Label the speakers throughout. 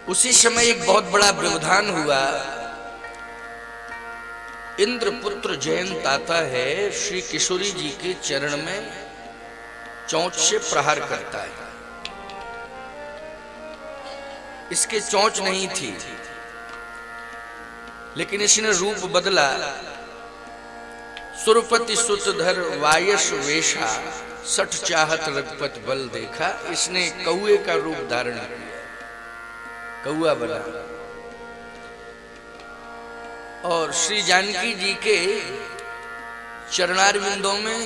Speaker 1: उसी समय एक बहुत बड़ा व्यवधान हुआ। इंद्रपुत्र जयंत आता है, श्री किशोरी जी के चरण में चोंच से प्रहार करता है। इसके चोंच नहीं थी, लेकिन इसने रूप बदला। सुरपति सुतधर वायस वेशा, सठ चाहत रघुपत बल देखा। इसने कौए का रूप धारण किया, कौआ बना, और श्री जानकी जी के चरणारविंदों में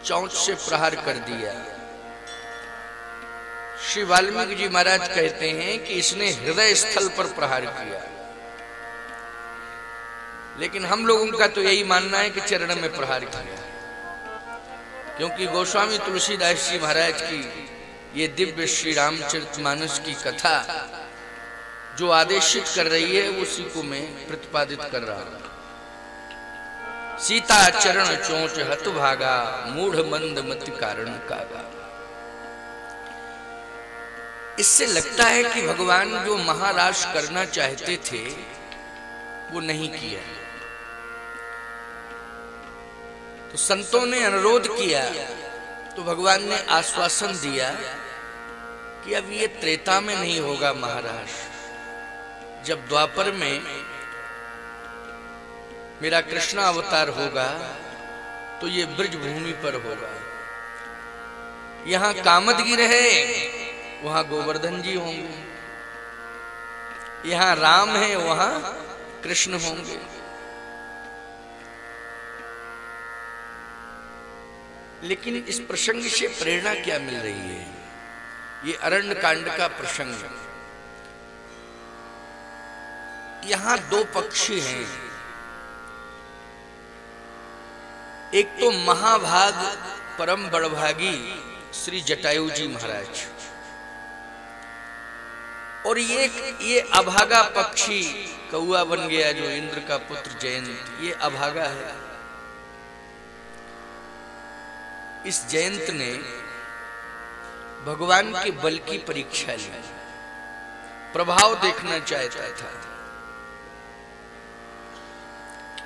Speaker 1: चोंच से प्रहार कर दिया। श्री वाल्मीकि जी महाराज कहते हैं कि इसने हृदय स्थल पर प्रहार किया, लेकिन हम लोगों का तो यही मानना है कि चरण में प्रहार किया, क्योंकि गोस्वामी तुलसीदास जी महाराज की ये दिव्य श्री रामचरितमानस की कथा जो आदेशित कर रही है, उसी को मैं प्रतिपादित कर रहा हूं। सीता चरण चोंच हत भागा, मूढ़ मंद मति कारण कागा। इससे लगता है कि भगवान जो महाराज करना चाहते थे वो नहीं किया। तो संतों ने अनुरोध किया तो भगवान ने आश्वासन दिया कि अब ये त्रेता में नहीं होगा महाराज, जब द्वापर में मेरा कृष्ण अवतार होगा तो ये ब्रज भूमि पर होगा। यहां कामदगिरि है, वहां गोवर्धन जी होंगे, यहां राम है, वहां कृष्ण होंगे। लेकिन इस प्रसंग से प्रेरणा क्या मिल रही है? ये अरण्य कांड का प्रसंग है। यहां दो पक्षी हैं, एक तो महाभाग परम बड़भागी श्री जटायु जी महाराज, और ये अभागा पक्षी कौआ बन गया जो इंद्र का पुत्र जयंत, ये अभागा है। इस जयंत ने भगवान के बल की परीक्षा ली, प्रभाव देखना चाहता था,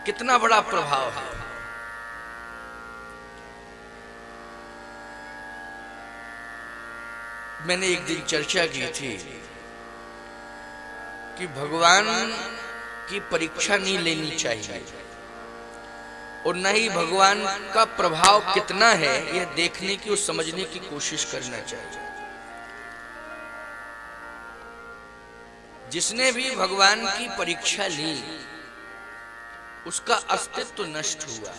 Speaker 1: कितना बड़ा प्रभाव है। मैंने एक दिन चर्चा की थी कि भगवान की परीक्षा नहीं लेनी चाहिए, और न ही भगवान का प्रभाव कितना है यह देखने की और समझने की कोशिश करना चाहिए। जिसने भी भगवान की परीक्षा ली उसका अस्तित्व नष्ट हुआ।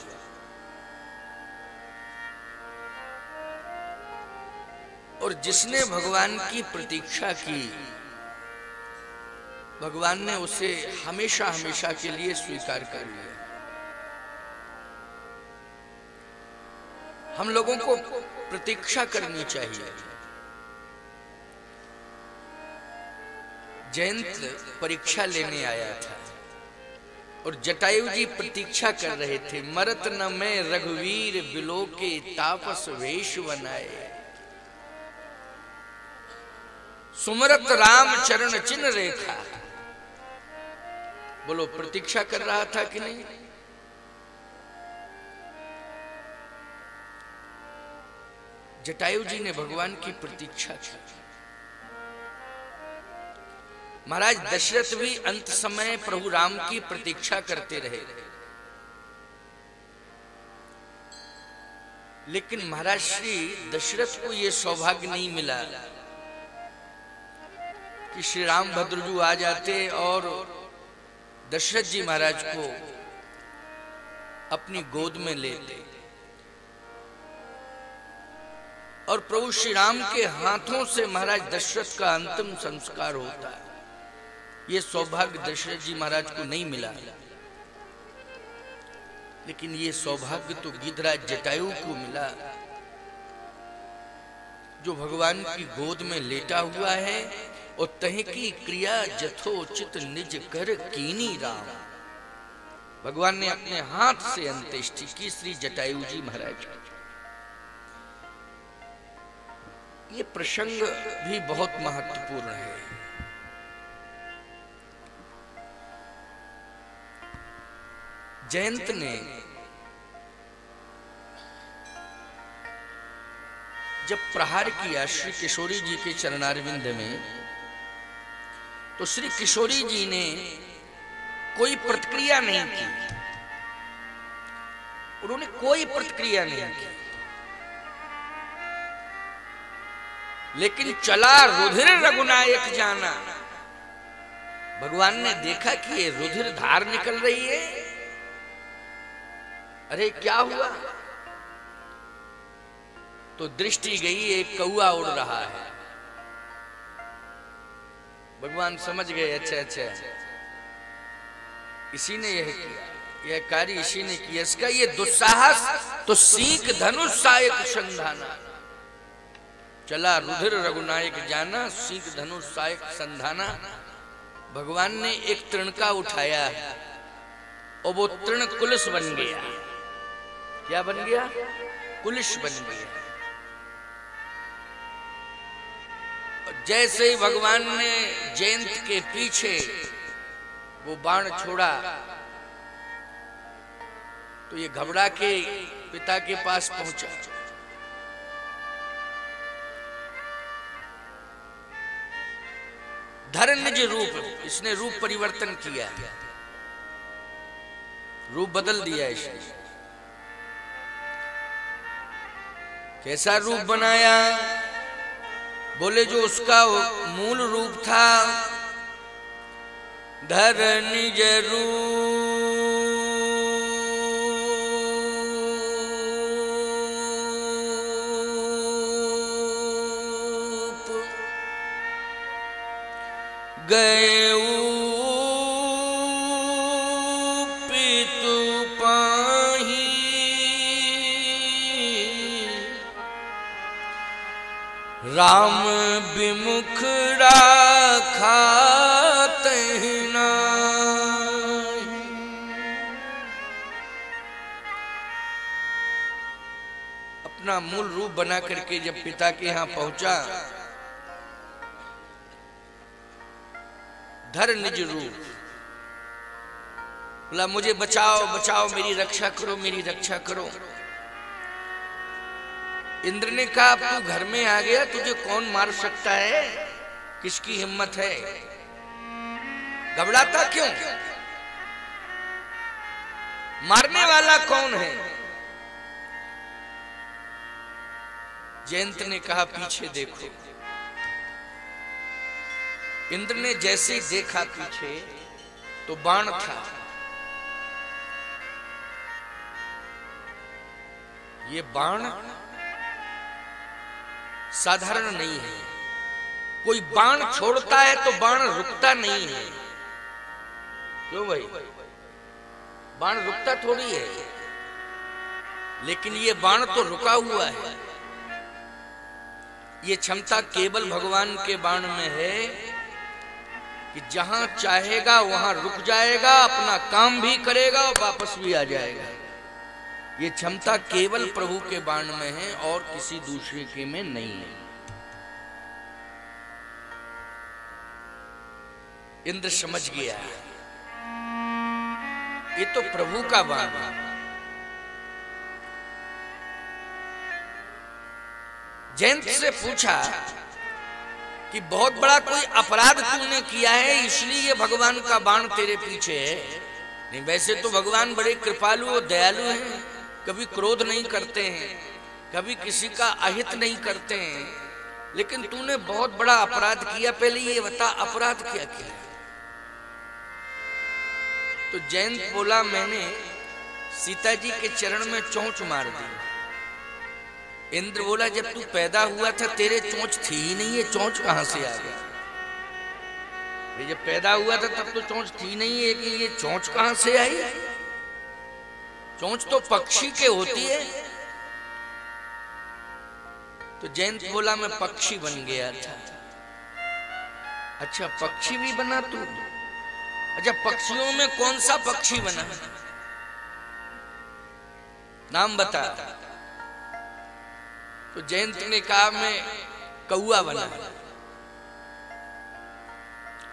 Speaker 1: और जिसने भगवान की प्रतीक्षा की, भगवान ने उसे हमेशा हमेशा के लिए स्वीकार कर लिया। हम लोगों को प्रतीक्षा करनी चाहिए। जयंत परीक्षा लेने आया था और जटायु जी प्रतीक्षा कर रहे थे। मरत न मैं रघुवीर बिलोके, तापस वेश बनाए, सुमरत राम चरण चिन्ह रेखा। बोलो, प्रतीक्षा कर रहा था कि नहीं? जटायु जी ने भगवान की प्रतीक्षा की। महाराज दशरथ भी अंत समय प्रभु राम की प्रतीक्षा करते रहे, लेकिन महाराज श्री दशरथ को यह सौभाग्य नहीं मिला कि श्री राम भद्रजू आ जाते और दशरथ जी महाराज को अपनी गोद में लेते और प्रभु श्री राम के हाथों से महाराज दशरथ का अंतिम संस्कार होता है। यह सौभाग्य दशरथ जी महाराज को नहीं मिला, लेकिन यह सौभाग्य तो गिद्धराज जटायु को मिला, जो भगवान की गोद में लेटा हुआ है और तह की क्रिया जथोचित निज कर कीनी राम। भगवान ने अपने हाथ से अंत्येष्टि की श्री जटायु जी महाराज। ये प्रसंग भी बहुत महत्वपूर्ण है। जयंत ने जब प्रहार किया श्री किशोरी जी के चरणारविंद में, तो श्री किशोरी जी ने कोई प्रतिक्रिया नहीं की। उन्होंने कोई प्रतिक्रिया नहीं की, लेकिन चला रुधिर रघुनायक जाना। भगवान ने देखा कि ये रुधिर धार निकल रही है। अरे क्या हुआ? तो दृष्टि गई, एक कौआ उड़ रहा है। भगवान समझ गए, अच्छा अच्छा इसी ने यह किया, यह कार्य इसी ने किया। इसका ये दुस्साहस तो सीख धनुष सायक संधाना। चला रुधिर रघुनायक जाना, सीख धनुष सायक संधाना। भगवान ने एक तृण का उठाया और वो तृण कुलिस बन गया। क्या बन गया? कुलिस बन गया। जैसे ही भगवान ने जयंत के पीछे वो बाण छोड़ा, तो ये घबरा के पिता के पास पहुंचा। धर निज रूप, इसने रूप परिवर्तन किया, रूप बदल दिया इसने। कैसा रूप बनाया? बोले जो उसका मूल रूप था, धर निज रूप गए पितु पाही, राम विमुख राखा तहि नाहि। अपना मूल रूप बना करके जब पिता के यहां पहुंचा, धर निज रूप, बोला मुझे बचाओ बचाओ, मेरी रक्षा करो, मेरी रक्षा करो। इंद्र ने कहा अब तू घर में आ गया, तुझे कौन मार सकता है? किसकी हिम्मत है? घबराता क्यों? मारने वाला कौन है? जयंत ने कहा पीछे देखो। इंद्र ने जैसे ही देखा पीछे, तो बाण था। ये बाण साधारण नहीं है। कोई बाण छोड़ता है तो बाण रुकता नहीं है। क्यों भाई? बाण रुकता थोड़ी है, लेकिन ये बाण तो रुका हुआ है। ये क्षमता केवल भगवान के बाण में है कि जहां चाहेगा वहां रुक जाएगा, अपना काम भी करेगा और वापस भी आ जाएगा। ये क्षमता केवल प्रभु के बाण में है और किसी दूसरे के में नहीं है। इंद्र समझ गया ये तो प्रभु का बाण है। जयंत से पूछा कि बहुत बड़ा कोई अपराध तूने किया है, इसलिए ये भगवान का बाण तेरे पीछे है? नहीं, वैसे तो भगवान बड़े कृपालु और दयालु हैं, कभी क्रोध नहीं करते हैं, कभी किसी का अहित नहीं करते हैं, लेकिन तूने बहुत बड़ा अपराध किया। पहले ये बता अपराध क्या किया? तो जयंत बोला मैंने सीता जी के चरण में चोंच मार दी। इंद्र बोला जब तू पैदा हुआ था तेरे चोंच थी ही नहीं है, चोंच कहां से आ गई? जब पैदा हुआ था तब तो चोंच थी नहीं है, कि ये चोंच कहां से आई? चोंच तो पक्षी के होती है। तो जयंत बोला मैं पक्षी बन गया था। अच्छा पक्षी भी बना तू? अच्छा पक्षियों में कौन सा पक्षी बना? नाम बता। तो जयंत ने कहा मैं कौआ बना।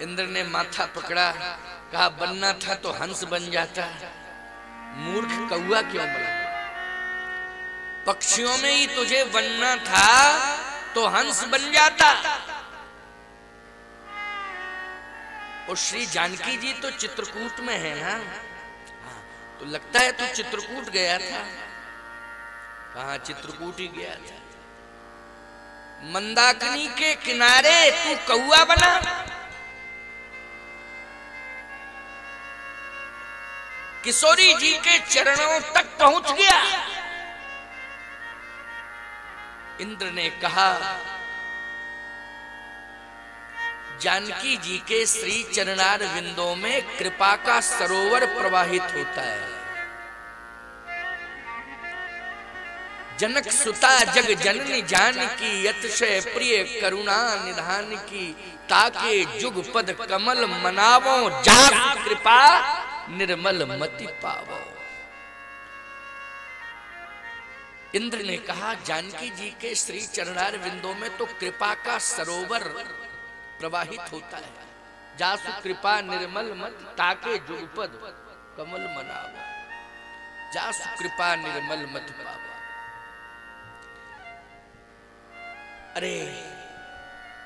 Speaker 1: इंद्र ने माथा पकड़ा, कहा बनना था तो हंस बन जाता। मूर्ख कौआ क्यों बना? पक्षियों में ही तुझे बनना था तो हंस बन जाता। और श्री जानकी जी तो चित्रकूट में है ना, तो लगता है तू चित्रकूट गया था। कहां? चित्रकूट ही गया था। मंदाकिनी के किनारे तू कौआ बना। किशोरी जी के चरणों तक पहुंच गया। इंद्र ने कहा, जानकी जी के श्री चरणार विंदों में कृपा का सरोवर प्रवाहित होता है। जनक सुता जग जननी जानकी अतिशय प्रिय करुणा निधान की, ताके जुग पद कमल मनावो जाग कृपा निर्मल मति पावो। इंद्र ने कहा, जानकी जी के श्री चरणार विंदों में तो कृपा का सरोवर प्रवाहित होता है। जासु कृपा निर्मल मति ताके जुग पद कमल मनावो, जासु कृपा निर्मल मति पावो। अरे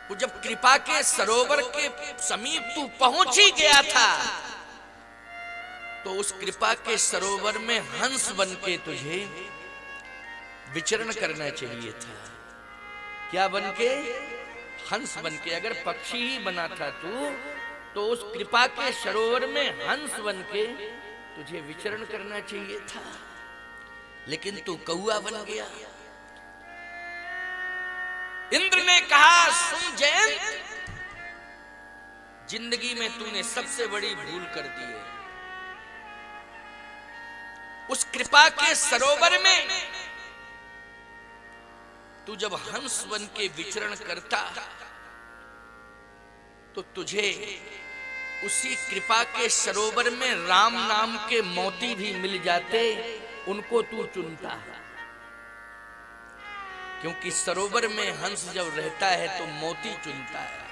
Speaker 1: वो जब कृपा के सरोवर के समीप तू पहुंच ही गया था, तो उस कृपा के सरोवर में हंस बनके तुझे विचरण करना चाहिए था। क्या बनके? हंस बनके। अगर पक्षी ही बना था तू, तो उस कृपा के सरोवर में हंस बनके तुझे विचरण करना चाहिए था। लेकिन तू कौआ बन गया। इंद्र ने कहा, सुन जयंत, जिंदगी में तूने सबसे बड़ी भूल कर दी है। उस कृपा के सरोवर में तू जब हंस बन के विचरण करता, तो तुझे उसी कृपा के सरोवर में राम नाम के मोती भी मिल जाते, उनको तू चुनता। क्योंकि सरोवर में हंस जब रहता है तो मोती चुनता है।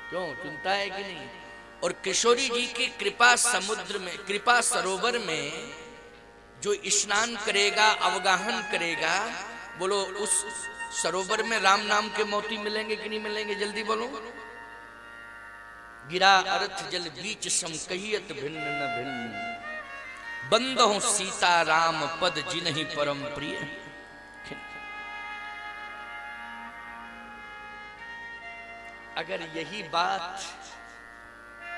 Speaker 1: क्यों चुनता है कि नहीं? और किशोरी जी की कृपा समुद्र में, कृपा सरोवर में जो स्नान करेगा, अवगाहन करेगा, बोलो उस सरोवर में राम नाम के मोती मिलेंगे कि नहीं मिलेंगे? जल्दी बोलो। गिरा अर्थ जल बीच सम कहियत भिन्न न भिन्न, बंदो सीता राम पद जिन्हि परम प्रिय। अगर यही बात,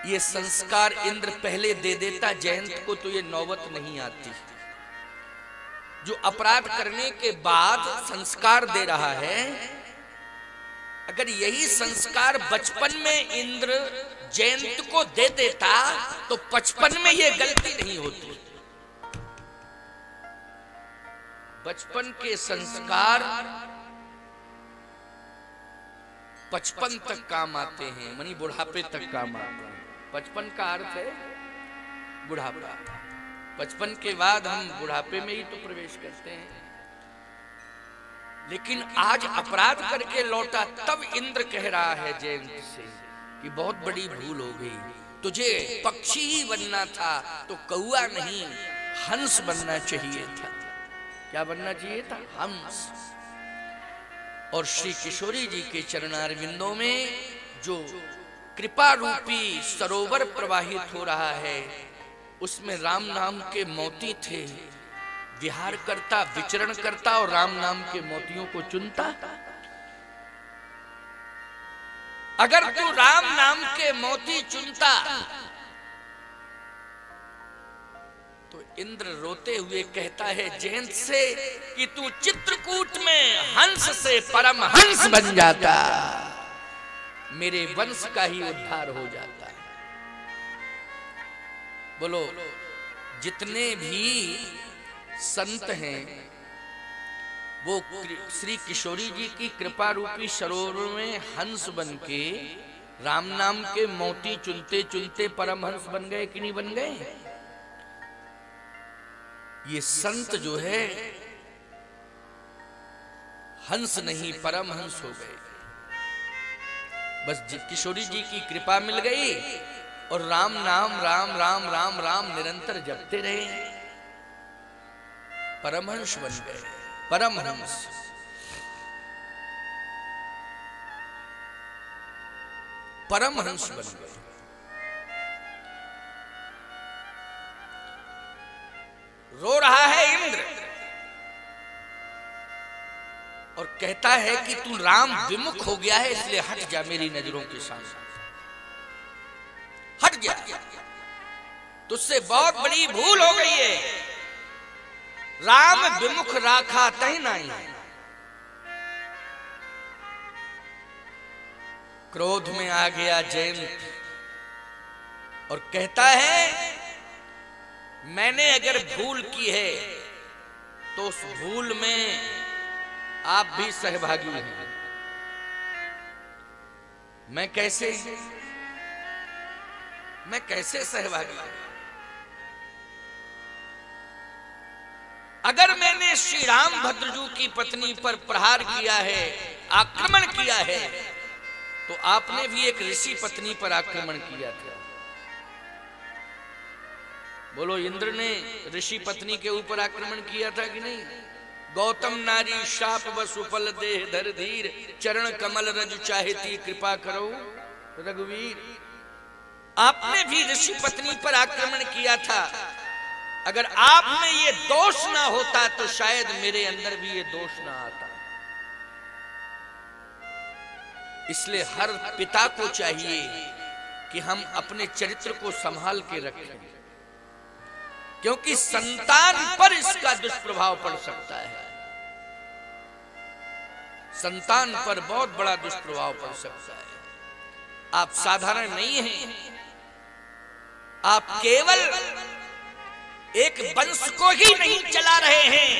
Speaker 1: ये संस्कार इंद्र पहले दे देता जयंत को, तो ये नौबत नहीं आती। जो अपराध करने के बाद संस्कार दे रहा है, अगर यही संस्कार बचपन में इंद्र जयंत को दे देता, तो बचपन में ये गलती नहीं होती। बचपन के संस्कार 55 तक काम आते हैं, मनी बुढ़ापे तक काम आते हैं। 55 का अर्थ है बुढ़ापा। 55 के बाद हम बुढ़ापे में ही तो प्रवेश करते हैं। लेकिन आज अपराध करके लौटा, तब इंद्र कह रहा है जयंत से कि बहुत बड़ी भूल हो गई, तुझे पक्षी ही बनना था तो कौआ नहीं, हंस बनना चाहिए था। क्या बनना चाहिए था? हंस। और श्री किशोरी जी के चरणार विंदों में जो कृपा रूपी सरोवर प्रवाहित हो रहा है, उसमें राम नाम के मोती थे। विहार करता, विचरण करता और राम नाम के मोतियों को चुनता। अगर तू राम नाम के मोती चुनता, तो इंद्र रोते हुए कहता है जयंत से कि तू चित्रकूट में हंस से परम हंस बन जाता, मेरे वंश का ही उद्धार हो जाता। बोलो, जितने भी संत हैं वो श्री किशोरी जी की कृपा रूपी सरोवर में हंस बनके राम नाम के मोती चुनते चुनते परम हंस बन गए कि नहीं बन गए? ये संत जो है हंस नहीं परम हंस हो गए। बस किशोरी जी की कृपा मिल गई और राम नाम राम राम राम राम निरंतर जपते रहे, परमहंस बन गए। परमहंस परमहंस बन गए। रो रहा है इंद्र और कहता है कि तू राम विमुख हो गया है, इसलिए हट जा मेरी नजरों के सामने, हट जा, तुझसे बहुत बड़ी भूल हो गई है। राम विमुख राखा तहि नहीं। क्रोध में आ गया जयंत और कहता है मैंने अगर भूल की है तो उस भूल में आप भी सहभागी हैं। मैं कैसे सहभागी हूं? अगर मैंने श्री राम भद्रजू की पत्नी पर प्रहार किया है, आक्रमण किया है, तो आपने भी एक ऋषि पत्नी पर आक्रमण किया था। बोलो, इंद्र ने ऋषि पत्नी के ऊपर आक्रमण किया था कि नहीं? गौतम नारी शाप वसुफल देह धर धीर, चरण कमल रज चाहती कृपा करो रघुवीर। आपने भी ऋषि पत्नी पर आक्रमण किया था। अगर आप में ये दोष ना होता तो शायद मेरे अंदर भी ये दोष ना आता। इसलिए हर पिता को चाहिए कि हम अपने चरित्र को संभाल के रखें, क्योंकि संतान पर इसका दुष्प्रभाव पड़ सकता है। संतान पर बहुत बड़ा दुष्प्रभाव पड़ सकता है। आप साधारण नहीं हैं, आप केवल एक वंश को ही नहीं चला रहे हैं,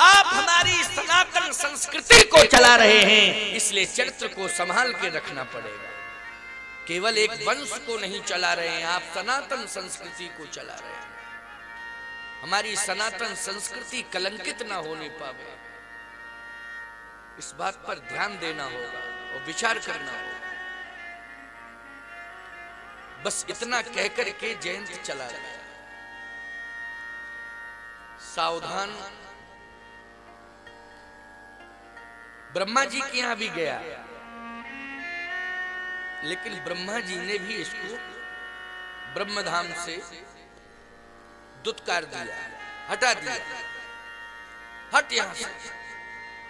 Speaker 1: आप हमारी सनातन संस्कृति को चला रहे हैं। इसलिए चरित्र को संभाल के रखना पड़ेगा। केवल एक वंश को नहीं चला रहे हैं, आप सनातन संस्कृति को चला रहे हैं। हमारी सनातन संस्कृति कलंकित ना होने पावे, इस बात पर ध्यान देना होगा और विचार करना होगा। बस इतना कहकर के जयंत चला गया। सावधान ब्रह्मा जी के यहां भी गया, लेकिन ब्रह्मा जी ने भी इसको ब्रह्मधाम से दुत्कार दिया, हटा दिया। हट यहां से,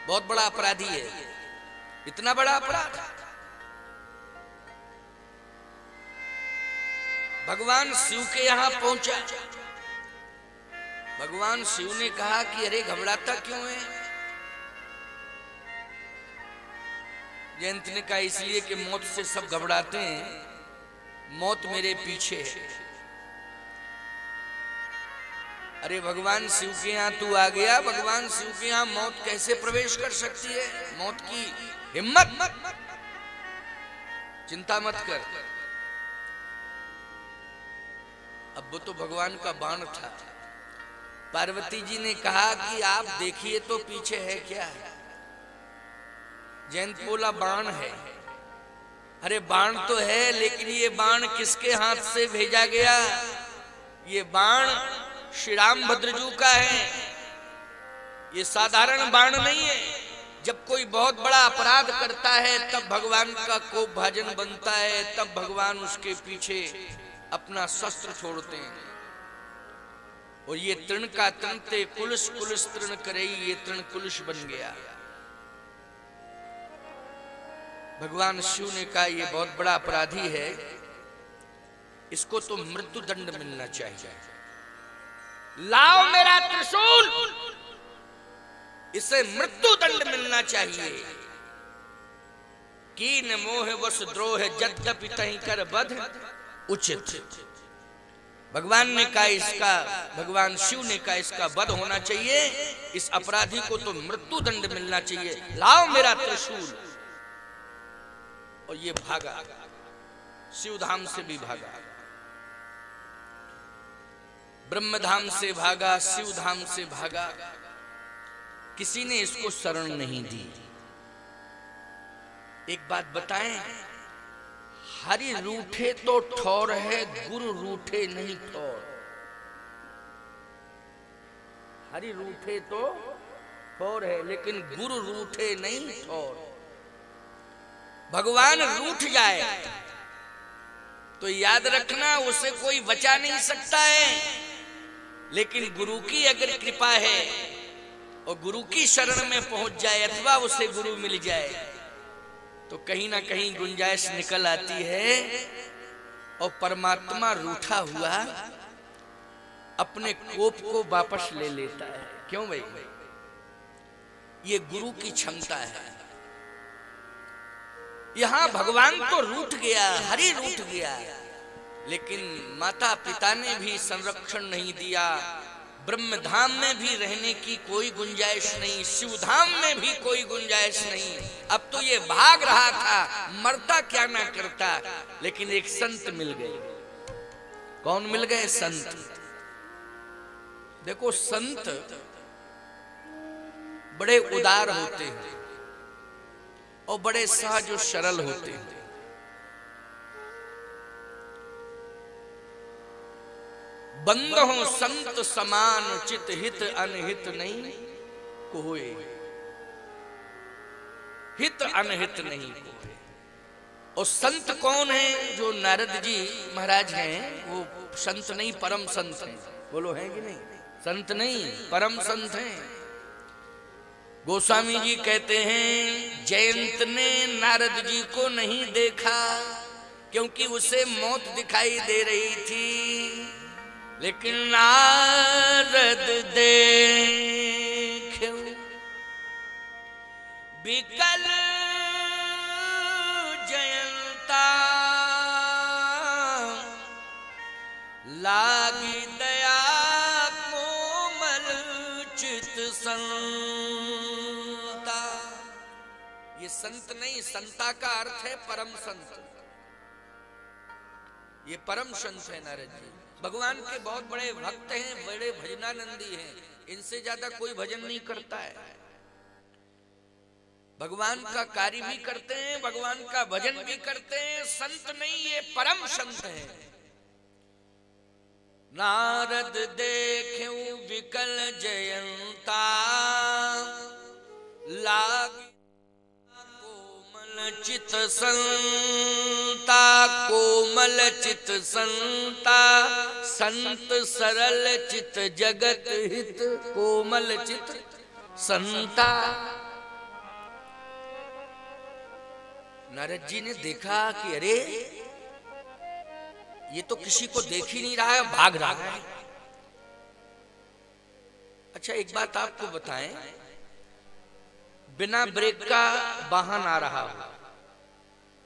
Speaker 1: बहुत बड़ा अपराधी है। इतना बड़ा अपराध भगवान शिव के यहां पहुंचा। भगवान शिव ने कहा कि अरे घबराता क्यों है? जयंत ने कहा इसलिए कि मौत से सब घबराते हैं, मौत मेरे पीछे है। अरे भगवान शिव के यहां तू आ गया, भगवान शिव के यहां मौत कैसे प्रवेश कर सकती है? मौत की हिम्मत, चिंता मत कर। अब वो तो भगवान का बाण था। पार्वती जी ने कहा कि आप देखिए तो पीछे है क्या? जयंत बोला बाण है। अरे बाण तो है, लेकिन ये बाण किसके हाथ से भेजा गया? ये बाण श्री राम भद्रजू का है, ये साधारण बाण नहीं है। जब कोई बहुत बड़ा अपराध करता है तब भगवान का कोप भाजन बनता है, तब भगवान उसके पीछे अपना शस्त्र छोड़ते हैं। और ये तृण का तृण ते कुलस कुलस तृण करे, ये तृण कुलस बन गया। भगवान शिव ने कहा ये बहुत बड़ा अपराधी है, इसको तो मृत्यु दंड मिलना चाहिए। लाओ मेरा त्रिशूल, इसे मृत्यु दंड मिलना चाहिए। कीन मोह वश द्रोह यद्यपि तहि कर बध उचित। भगवान ने कहा इसका, भगवान शिव ने कहा इसका वध होना चाहिए, इस अपराधी को तो मृत्यु दंड मिलना चाहिए। लाओ मेरा त्रिशूल। और ये भागा, शिवधाम से भी भागा, ब्रह्मधाम से भागा, शिवधाम से भागा। किसी ने इसको शरण नहीं दी। एक बात बताएं, हरि रूठे तो ठौर है, गुरु रूठे नहीं ठौर। हरि रूठे तो ठौर है, लेकिन गुरु रूठे नहीं ठौर। भगवान रूठ जाए तो याद रखना उसे कोई बचा नहीं सकता है, लेकिन गुरु की अगर कृपा है और गुरु की शरण में पहुंच जाए अथवा उसे गुरु मिल जाए तो कहीं ना कहीं गुंजाइश निकल आती है और परमात्मा रूठा हुआ अपने कोप को वापस ले लेता है। क्यों भाई? ये गुरु की क्षमता है। यहां भगवान तो रूठ गया, हरि रूठ गया, लेकिन माता पिता ने भी संरक्षण नहीं दिया। ब्रह्म धाम में भी रहने की कोई गुंजाइश नहीं, शिव धाम में भी कोई गुंजाइश नहीं। अब तो ये भाग रहा था, मरता क्या ना करता, लेकिन एक संत मिल गए। कौन मिल गए? संत। देखो संत बड़े उदार होते हैं और बड़े सहज और सरल होते हैं। बंद हो संत समान, चित हित अनहित नहीं कोई। हित अनहित नहीं कोई। और संत कौन है? जो नारद जी महाराज हैं वो संत नहीं, परम संत हैं। बोलो हैं कि नहीं? संत नहीं, परम संत हैं। गोस्वामी जी कहते हैं जयंत ने नारद जी को नहीं देखा क्योंकि उसे मौत दिखाई दे रही थी, लेकिन नारद देखे बिकल जयंता, लागी दया कोमल चित संता। ये संत नहीं, संता का अर्थ है परम संत। ये परम संत है नारद जी। भगवान के बहुत बड़े भक्त हैं, बड़े भजनानंदी हैं। इनसे ज्यादा कोई भजन नहीं करता है। भगवान का कार्य भी करते हैं, भगवान का भजन भी करते हैं। संत नहीं, ये परम संत है। नारद देखें विकल जयंता, लाग चित संता, कोमल चित संता, संत सरल चित जगत हित, कोमल चित संता। नारद जी ने देखा कि अरे ये तो किसी को देख ही नहीं रहा है, भाग रहा है। अच्छा एक बात आपको बताएं, बिना ब्रेक का वाहन आ रहा हो,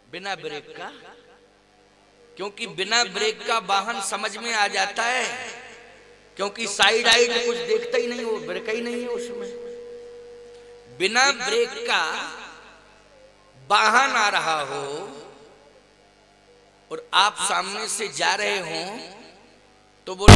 Speaker 1: बिना ब्रेक का, क्योंकि बिना ब्रेक का वाहन समझ में आ जाता है, क्योंकि साइड आइड कुछ देखता ही नहीं, वो ब्रेक ही नहीं है उसमें। बिना ब्रेक का वाहन आ रहा हो और आप सामने से जा रहे हो तो बोल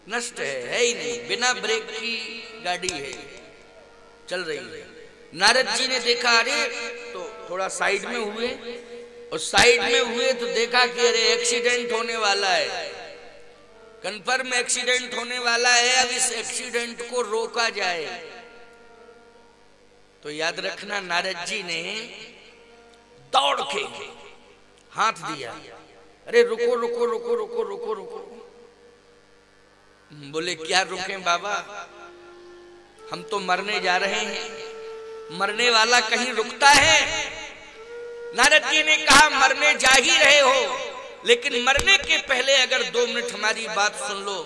Speaker 1: नष्ट है ही नहीं, बिना ब्रेक की गाड़ी है, चल रही है। नारद जी ने देखा अरे, तो थोड़ा साइड में हुए, और साइड में हुए तो देखा कि अरे एक्सीडेंट होने वाला है, कंफर्म एक्सीडेंट होने वाला है। अब इस एक्सीडेंट को रोका जाए तो याद रखना नारद जी ने दौड़ के हाथ दिया, अरे रुको रुको रुको रुको रुको रुको। बोले क्या रुकें बाबा, हम तो मरने जा रहे हैं, मरने वाला कहीं रुकता है? नारद जी ने कहा मरने जा ही रहे हो, लेकिन मरने के पहले अगर 2 मिनट हमारी बात सुन लो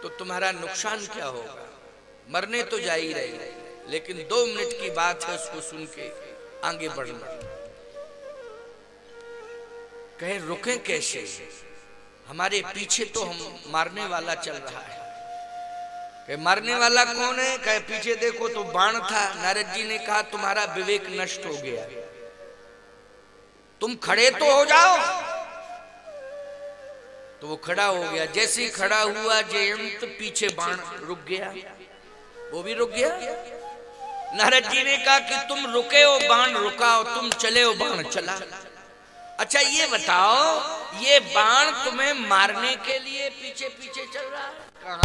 Speaker 1: तो तुम्हारा नुकसान क्या होगा। मरने तो जा ही रहे, लेकिन 2 मिनट की बात है, उसको सुन के आगे बढ़ना। कहे रुके कैसे, हमारे पीछे तो हम मारने वाला चल रहा है। कि मारने वाला कौन है? कहे पीछे देखो तो बाण था। नारद जी ने कहा तुम्हारा विवेक नष्ट हो गया, तुम खड़े तो हो जाओ। तो वो खड़ा हो गया। जैसे ही खड़ा हुआ जयंत, पीछे बाण रुक गया, वो भी रुक गया। नारद जी ने कहा कि तुम रुके हो, बाण रुका, और तुम चले हो, बाण चला। अच्छा ये बताओ, ये बाण तुम्हें मारने के लिए पीछे पीछे चल रहा है? कहां?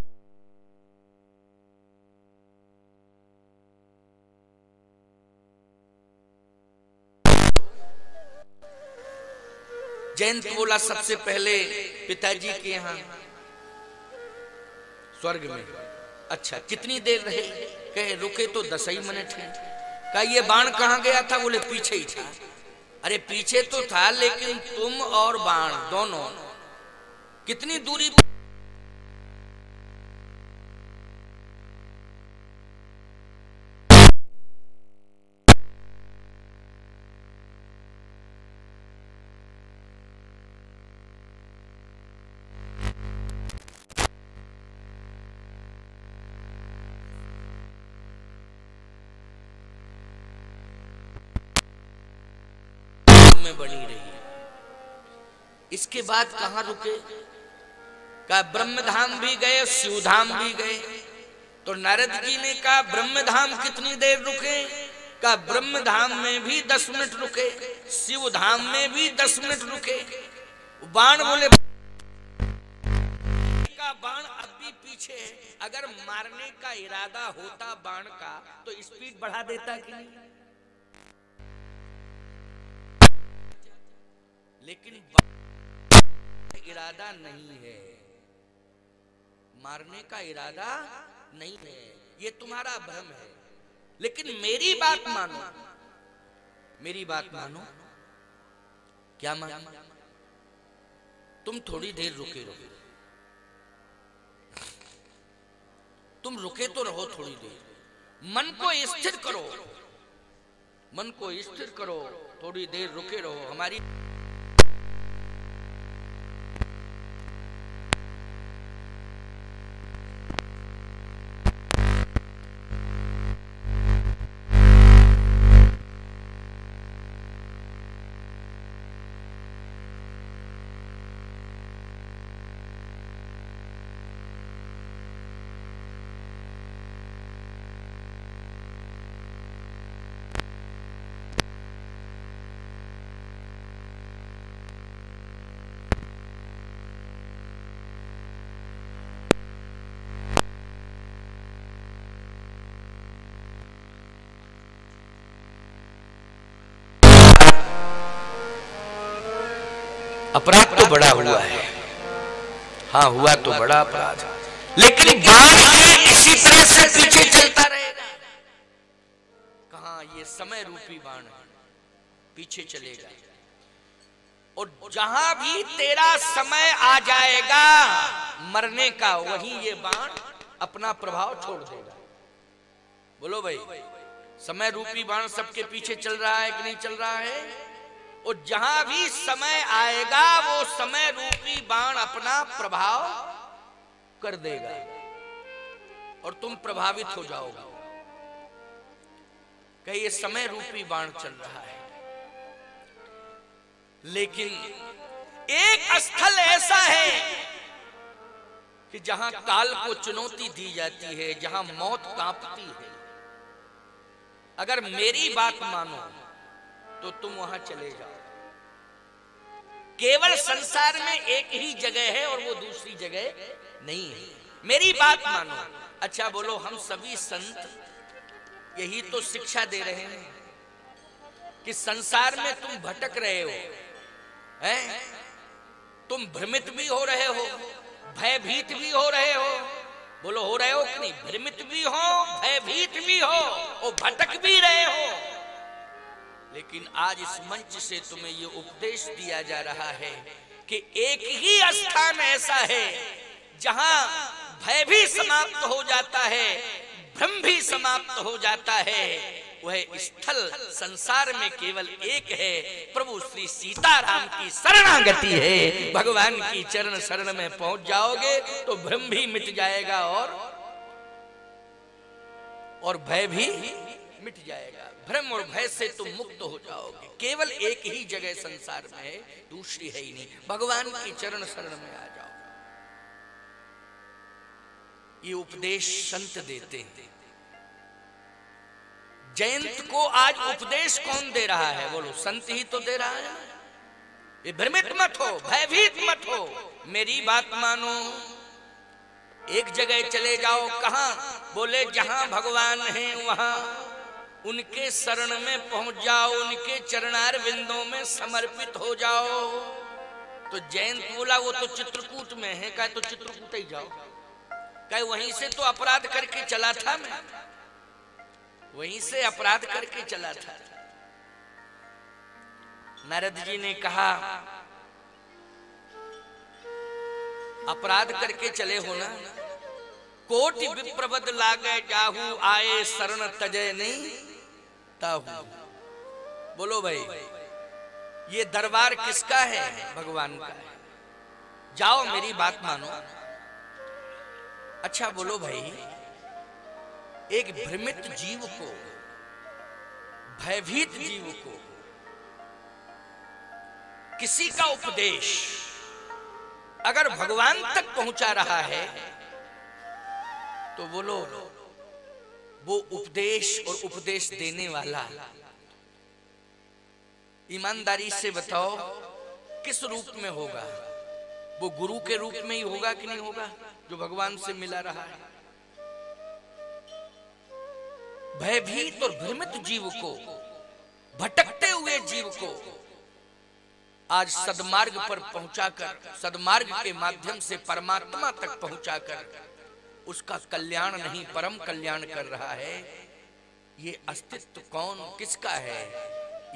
Speaker 1: जयंत बोला सबसे पहले पिताजी के यहाँ स्वर्ग में। अच्छा कितनी देर रहे? कहे रुके तो 10 ही मिनट है। कहा ये बाण कहाँ गया था? बोले पीछे ही था। अरे पीछे तो था, लेकिन तुम और बाण दोनों कितनी दूरी? में बनी रही। इसके बाद कहां रुके? कहा ब्रह्मधाम भी गए, शिवधाम भी गए। तो नारद जी ने कहा ब्रह्मधाम कितनी देर रुके? कहा ब्रह्मधाम में भी 10 मिनट रुके, शिवधाम में भी 10 मिनट रुके। बाण बोले का बाण अब भी पीछे है। अगर मारने का इरादा होता बाण का तो स्पीड बढ़ा देता कि नहीं? लेकिन इरादा नहीं है, मारने का इरादा नहीं है, ये तुम्हारा भ्रम है। लेकिन मेरी बात मानो, मेरी बात मानो। क्या मानो? तुम थोड़ी देर रुके रहो, तुम रुके तो रहो थोड़ी देर। मन को स्थिर करो, मन को स्थिर करो, थोड़ी देर रुके रहो। हमारी अपराध तो बड़ा हुआ है, हाँ हुआ तो बड़ा अपराध, लेकिन बाण इसी तरह से पीछे चलता रहेगा। कहां? ये समय रूपी बाण पीछे चलेगा, और जहां भी तेरा समय आ जाएगा मरने का, वहीं ये बाण अपना प्रभाव छोड़ देगा। बोलो भाई, समय रूपी बाण सबके पीछे चल रहा है कि नहीं चल रहा है? और जहां भी समय आएगा वो समय रूपी बाण अपना प्रभाव कर देगा और तुम प्रभावित हो जाओगे। कहीं ये समय रूपी बाण चल रहा है, लेकिन एक स्थल ऐसा है कि जहां काल को चुनौती दी जाती है, जहां मौत कांपती है। अगर मेरी बात मानो तो तुम वहां चले जाओ। केवल संसार में एक ही जगह है और वो दूसरी जगह नहीं है। मेरी बात मानो। अच्छा बोलो, हम सभी संत यही तो शिक्षा दे रहे हैं कि संसार में तुम भटक रहे हो, हैं? तुम भ्रमित भी हो रहे हो, भयभीत भी हो रहे हो। बोलो हो रहे हो कि नहीं? भ्रमित भी हो, भयभीत भी हो और भटक भी रहे हो। लेकिन आज इस मंच से तुम्हें ये उपदेश दिया जा रहा है कि एक ही स्थान ऐसा है जहां भय भी समाप्त हो जाता है, भ्रम भी समाप्त हो जाता है। वह स्थल संसार में केवल एक है, प्रभु श्री सीताराम की शरणागति है। भगवान की चरण शरण में पहुंच जाओगे तो भ्रम भी मिट जाएगा और और भय भी मिट जाएगा। भ्रम और भय से तुम मुक्त हो जाओगे। केवल एक ही जगह संसार में है, दूसरी है ही नहीं। भगवान की चरण शरण में आ जाओ। ये उपदेश संत देते हैं। जयंत को आज उपदेश कौन दे रहा है? बोलो, संत ही तो दे रहा है। ये भ्रमित मत हो, भयभीत मत हो, मेरी बात मानो। एक जगह चले जाओ। कहां? बोले जहां भगवान हैं वहां उनके शरण में पहुंच जाओ, उनके चरणार बिंदों में समर्पित हो जाओ। तो जयंत बोला वो तो चित्रकूट में है। कहे तो चित्रकूट ही जाओ। कहे वहीं से तो अपराध करके चला था मैं, वहीं से अपराध करके चला था। नारद जी ने कहा अपराध करके चले हो ना, कोटि विप्रवद लागे जाहू, आए शरण तजय नहीं ताहू। बोलो भाई, ये दरबार किसका है? भगवान का है। जाओ मेरी बात मानो। अच्छा बोलो भाई, एक भ्रमित जीव को, भयभीत जीव को किसी का उपदेश अगर भगवान तक पहुंचा रहा है तो बोलो वो उपदेश और उपदेश देने वाला ईमानदारी से बताओ किस रूप में होगा? वो गुरु के रूप में ही होगा कि नहीं होगा, जो भगवान से मिला रहा है? भयभीत और भ्रमित जीव को, भटकते हुए जीव को आज सदमार्ग पर पहुंचाकर, सदमार्ग के माध्यम से परमात्मा तक पहुंचाकर उसका कल्याण नहीं परम कल्याण कर रहा है। ये अस्तित्व कौन किसका है?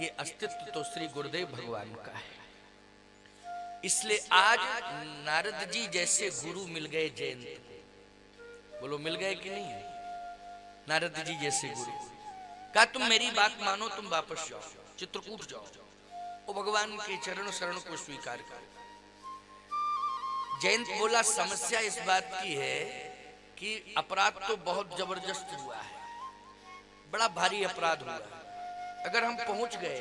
Speaker 1: ये अस्तित्व तो श्री गुरुदेव भगवान का है। इसलिए आज नारद जी जैसे गुरु मिल गए जयंत। बोलो मिल गए कि नहीं? नारद जी जैसे गुरु। कहा तुम मेरी बात मानो, तुम वापस जाओ, चित्रकूट जाओ, वो भगवान के चरण शरण को स्वीकार कर। जयंत बोला समस्या इस बात की है कि अपराध तो बहुत जबरदस्त हुआ है, बड़ा भारी अपराध हुआ। अगर हम पहुंच गए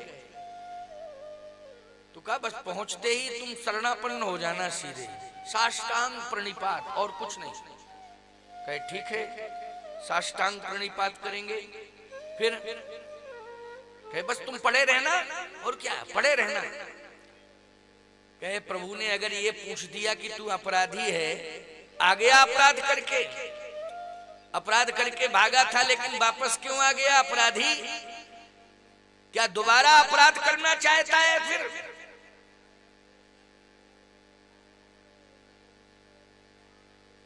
Speaker 1: तो कहा बस पहुंचते ही तुम शरणापन्न हो जाना, सीधे साष्टांग प्रणिपात और कुछ नहीं। कहे ठीक है, साष्टांग प्रणिपात करेंगे। फिर कहे बस तुम पड़े रहना, और क्या पड़े रहना। कहे प्रभु ने अगर ये पूछ दिया कि तू अपराधी है, आ गया अपराध करके भागा था, लेकिन वापस क्यों आ गया अपराधी? क्या दोबारा अपराध करना चाहता है? फिर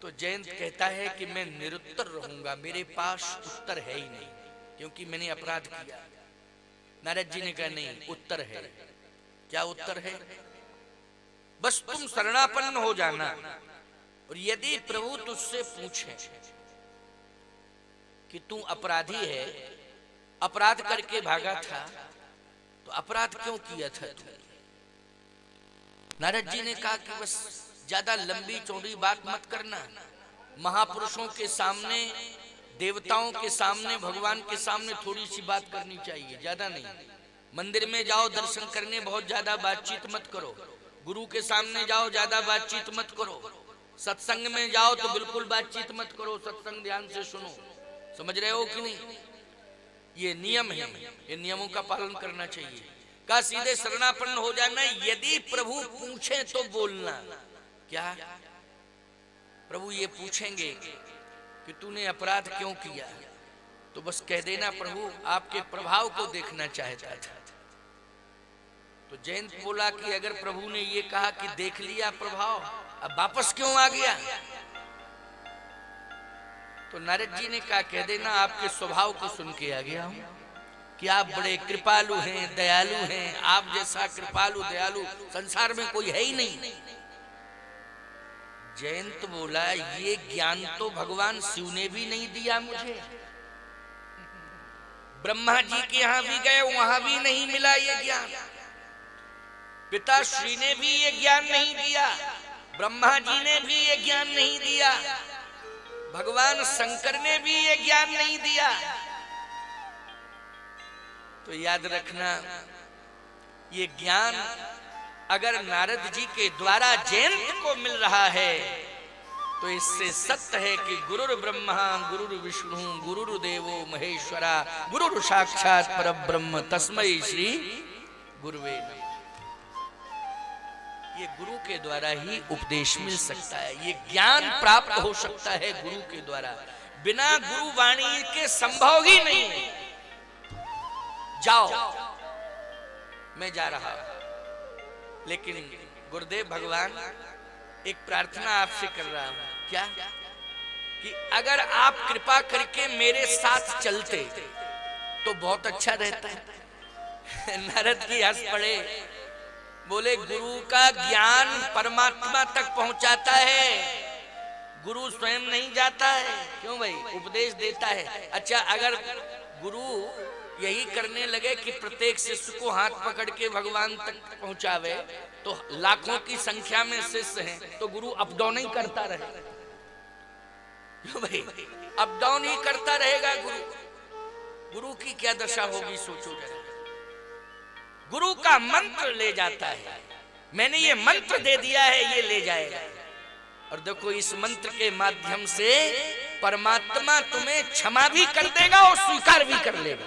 Speaker 1: तो जयंत कहता है कि मैं निरुत्तर रहूंगा, मेरे पास उत्तर है ही नहीं, क्योंकि मैंने अपराध किया। नारद जी ने कहा नहीं, उत्तर है। क्या उत्तर है? बस तुम शरणापन्न हो जाना, और यदि प्रभु तुझसे पूछे कि तू अपराधी है, अपराध करके भागा था, तो अपराध क्यों किया था तू? नारद जी ने कहा कि बस ज्यादा लंबी चौड़ी बात मत करना। महापुरुषों के सामने, देवताओं के सामने, भगवान के सामने थोड़ी सी बात करनी चाहिए, ज्यादा नहीं। मंदिर में जाओ दर्शन करने, बहुत ज्यादा बातचीत मत करो। गुरु के सामने जाओ, ज्यादा बातचीत मत करो। सत्संग में जाओ तो बिल्कुल बातचीत मत करो, सत्संग ध्यान से सुनो। समझ रहे हो कि नहीं? ये नियम है, ये नियमों का पालन करना चाहिए। का सीधे शरणापन्न हो जाना। यदि प्रभु पूछे तो बोलना। क्या प्रभु ये पूछेंगे कि तूने अपराध क्यों किया, तो बस कह देना प्रभु आपके प्रभाव को देखना चाहता था। तो जयंत बोला कि अगर प्रभु ने ये कहा कि देख लिया प्रभाव, अब वापस क्यों आ गया? तो नारद जी ने कहा कह देना आपके स्वभाव को सुन के आ गया हूं कि आप बड़े कृपालु हैं, दयालु हैं। आप जैसा कृपालु दयालु संसार में कोई है ही नहीं। जयंत बोला ये ज्ञान तो भगवान शिव ने भी नहीं दिया मुझे। ब्रह्मा जी के यहां भी गए, वहां भी नहीं मिला ये ज्ञान। पिता श्री ने भी ये ज्ञान नहीं दिया, ब्रह्मा जी ने भी ये ज्ञान नहीं दिया। भगवान शंकर ने भी ये ज्ञान नहीं दिया। तो याद रखना, ये ज्ञान अगर नारद जी के द्वारा जयंत को मिल रहा है तो इससे सत्य है कि गुरुर् ब्रह्मा गुरुर् विष्णु गुरुर्देवो महेश्वरा गुरुर् साक्षात परब्रह्म तस्मै श्री गुरुवे नमः। ये गुरु के द्वारा ही उपदेश मिल सकता है, ये ज्ञान प्राप्त हो सकता है गुरु के द्वारा, बिना गुरु वाणी के संभव ही नहीं है। जाओ, मैं जा रहा हूं, लेकिन गुरुदेव भगवान एक प्रार्थना आपसे कर रहा हूं। क्या? कि अगर आप कृपा करके मेरे साथ चलते तो बहुत अच्छा रहता है। नारद जी हंस पड़े, बोले गुरु का ज्ञान परमात्मा तक पहुंचाता है, गुरु स्वयं नहीं जाता है। क्यों भाई? उपदेश देता है। अच्छा, अगर गुरु यही करने लगे कि प्रत्येक शिष्य को हाथ पकड़ के भगवान तक पहुंचावे, तो लाखों की संख्या में शिष्य हैं, तो गुरु अप डाउन ही करता रहेगा। क्यों भाई? अप डाउन ही करता रहेगा गुरु की क्या दशा होगी, सोचो जरा। गुरु का मंत्र ले जाता है, मैंने ये मंत्र दे दिया है, ये ले जाएगा। और देखो, इस मंत्र के माध्यम से परमात्मा तुम्हें क्षमा भी कर देगा और स्वीकार भी कर लेगा।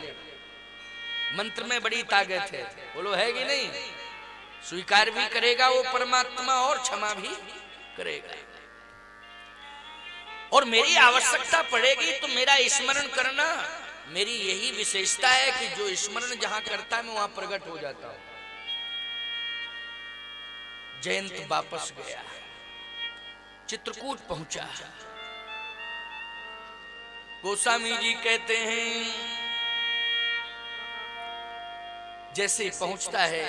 Speaker 1: मंत्र में बड़ी ताकत है, बोलो है कि नहीं? स्वीकार भी करेगा वो परमात्मा और क्षमा भी करेगा। और मेरी आवश्यकता पड़ेगी तो मेरा स्मरण करना, मेरी यही विशेषता है कि जो स्मरण जहां करता है मैं वहां प्रकट हो जाता हूं। जयंत वापस गया, चित्रकूट पहुंचा। गोस्वामी जी कहते हैं जैसे पहुंचता है,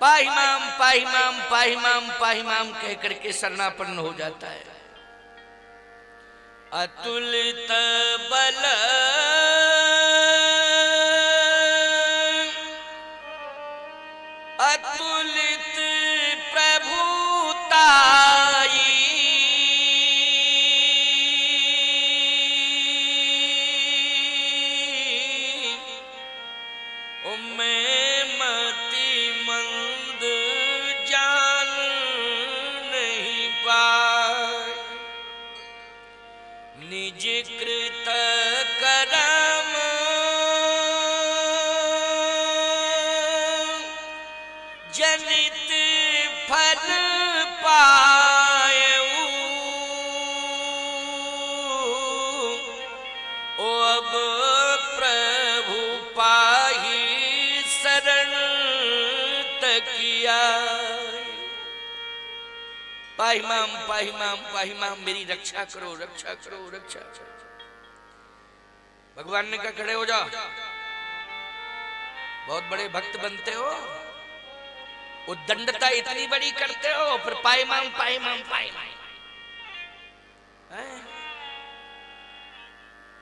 Speaker 1: पाहिमाम पाहिमाम पाहिमाम पाहिमाम कह करके शरणापन्न हो जाता है। अतुलित बल अतुलित प्रभुताई उम्मे मति मंद जान नहीं पाए, निज कृत करम जनित फल पायऊ, ओ अब प्रभु पाही शरण तकिया। पाहिमाम पाहिमाम पाहिमाम, मेरी रक्षा करो रक्षा करो रक्षा करो। भगवान ने कहा खड़े हो जाओ, बहुत बड़े भक्त बनते हो, उद्दंडता इतनी बड़ी करते हो, फिर पाहिमाम पाहिमाम पाहिमाम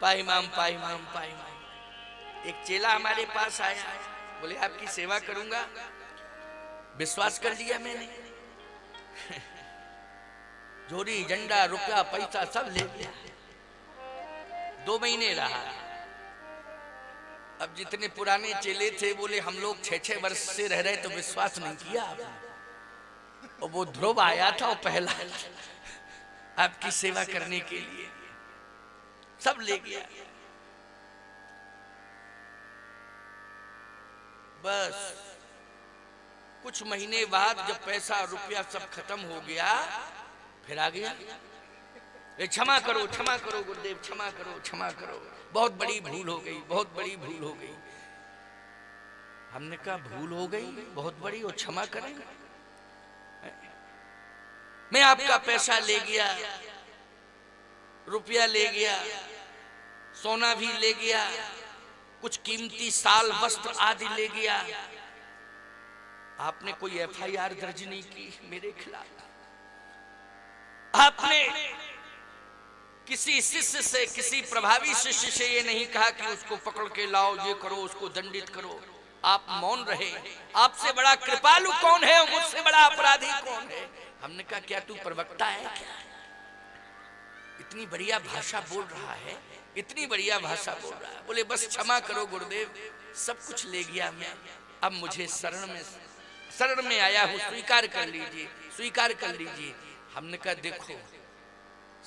Speaker 1: पाहिमाम पाहिमाम पाहिमाम। एक चेला हमारे पास आया, बोले आपकी सेवा करूंगा। विश्वास कर लिया मैंने, जोड़ी झंडा रुपया पैसा सब ले लिया। 2 महीने रहा। अब जितने पुराने चेले थे बोले हम लोग 6-6 वर्ष से रह रहे तो विश्वास नहीं किया आपने। और वो ध्रुव आया था और पहला आपकी सेवा करने के लिए, सब ले गया। बस कुछ महीने बाद जब पैसा रुपया सब खत्म हो गया, फिर आ गया, क्षमा करो गुरुदेव, क्षमा करो, बहुत बड़ी भूल हो गई, बहुत बड़ी भूल हो गई। हमने कहा भूल हो गई बहुत बड़ी और क्षमा करेंगे? मैं आपका पैसा ले गया, रुपया ले गया, सोना भी ले गया, कुछ कीमती साल वस्त्र आदि ले गया। आपने कोई FIR दर्ज नहीं की मेरे खिलाफ। आपने किसी शिष्य से, किसी प्रभावी शिष्य से ये नहीं कहा कि उसको पकड़ के लाओ, ये करो, उसको दंडित करो। आप मौन रहे। आपसे बड़ा कृपालु कौन है, मुझसे बड़ा अपराधी कौन है? हमने कहा क्या तू प्रवक्ता है क्या? इतनी बढ़िया भाषा बोल रहा है, इतनी बढ़िया भाषा बोल रहा है। बोले बस क्षमा करो गुरुदेव, सब कुछ ले गया मैं, अब मुझे शरण में आया हूं, स्वीकार कर लीजिए, स्वीकार कर लीजिए। हमने कहा देखो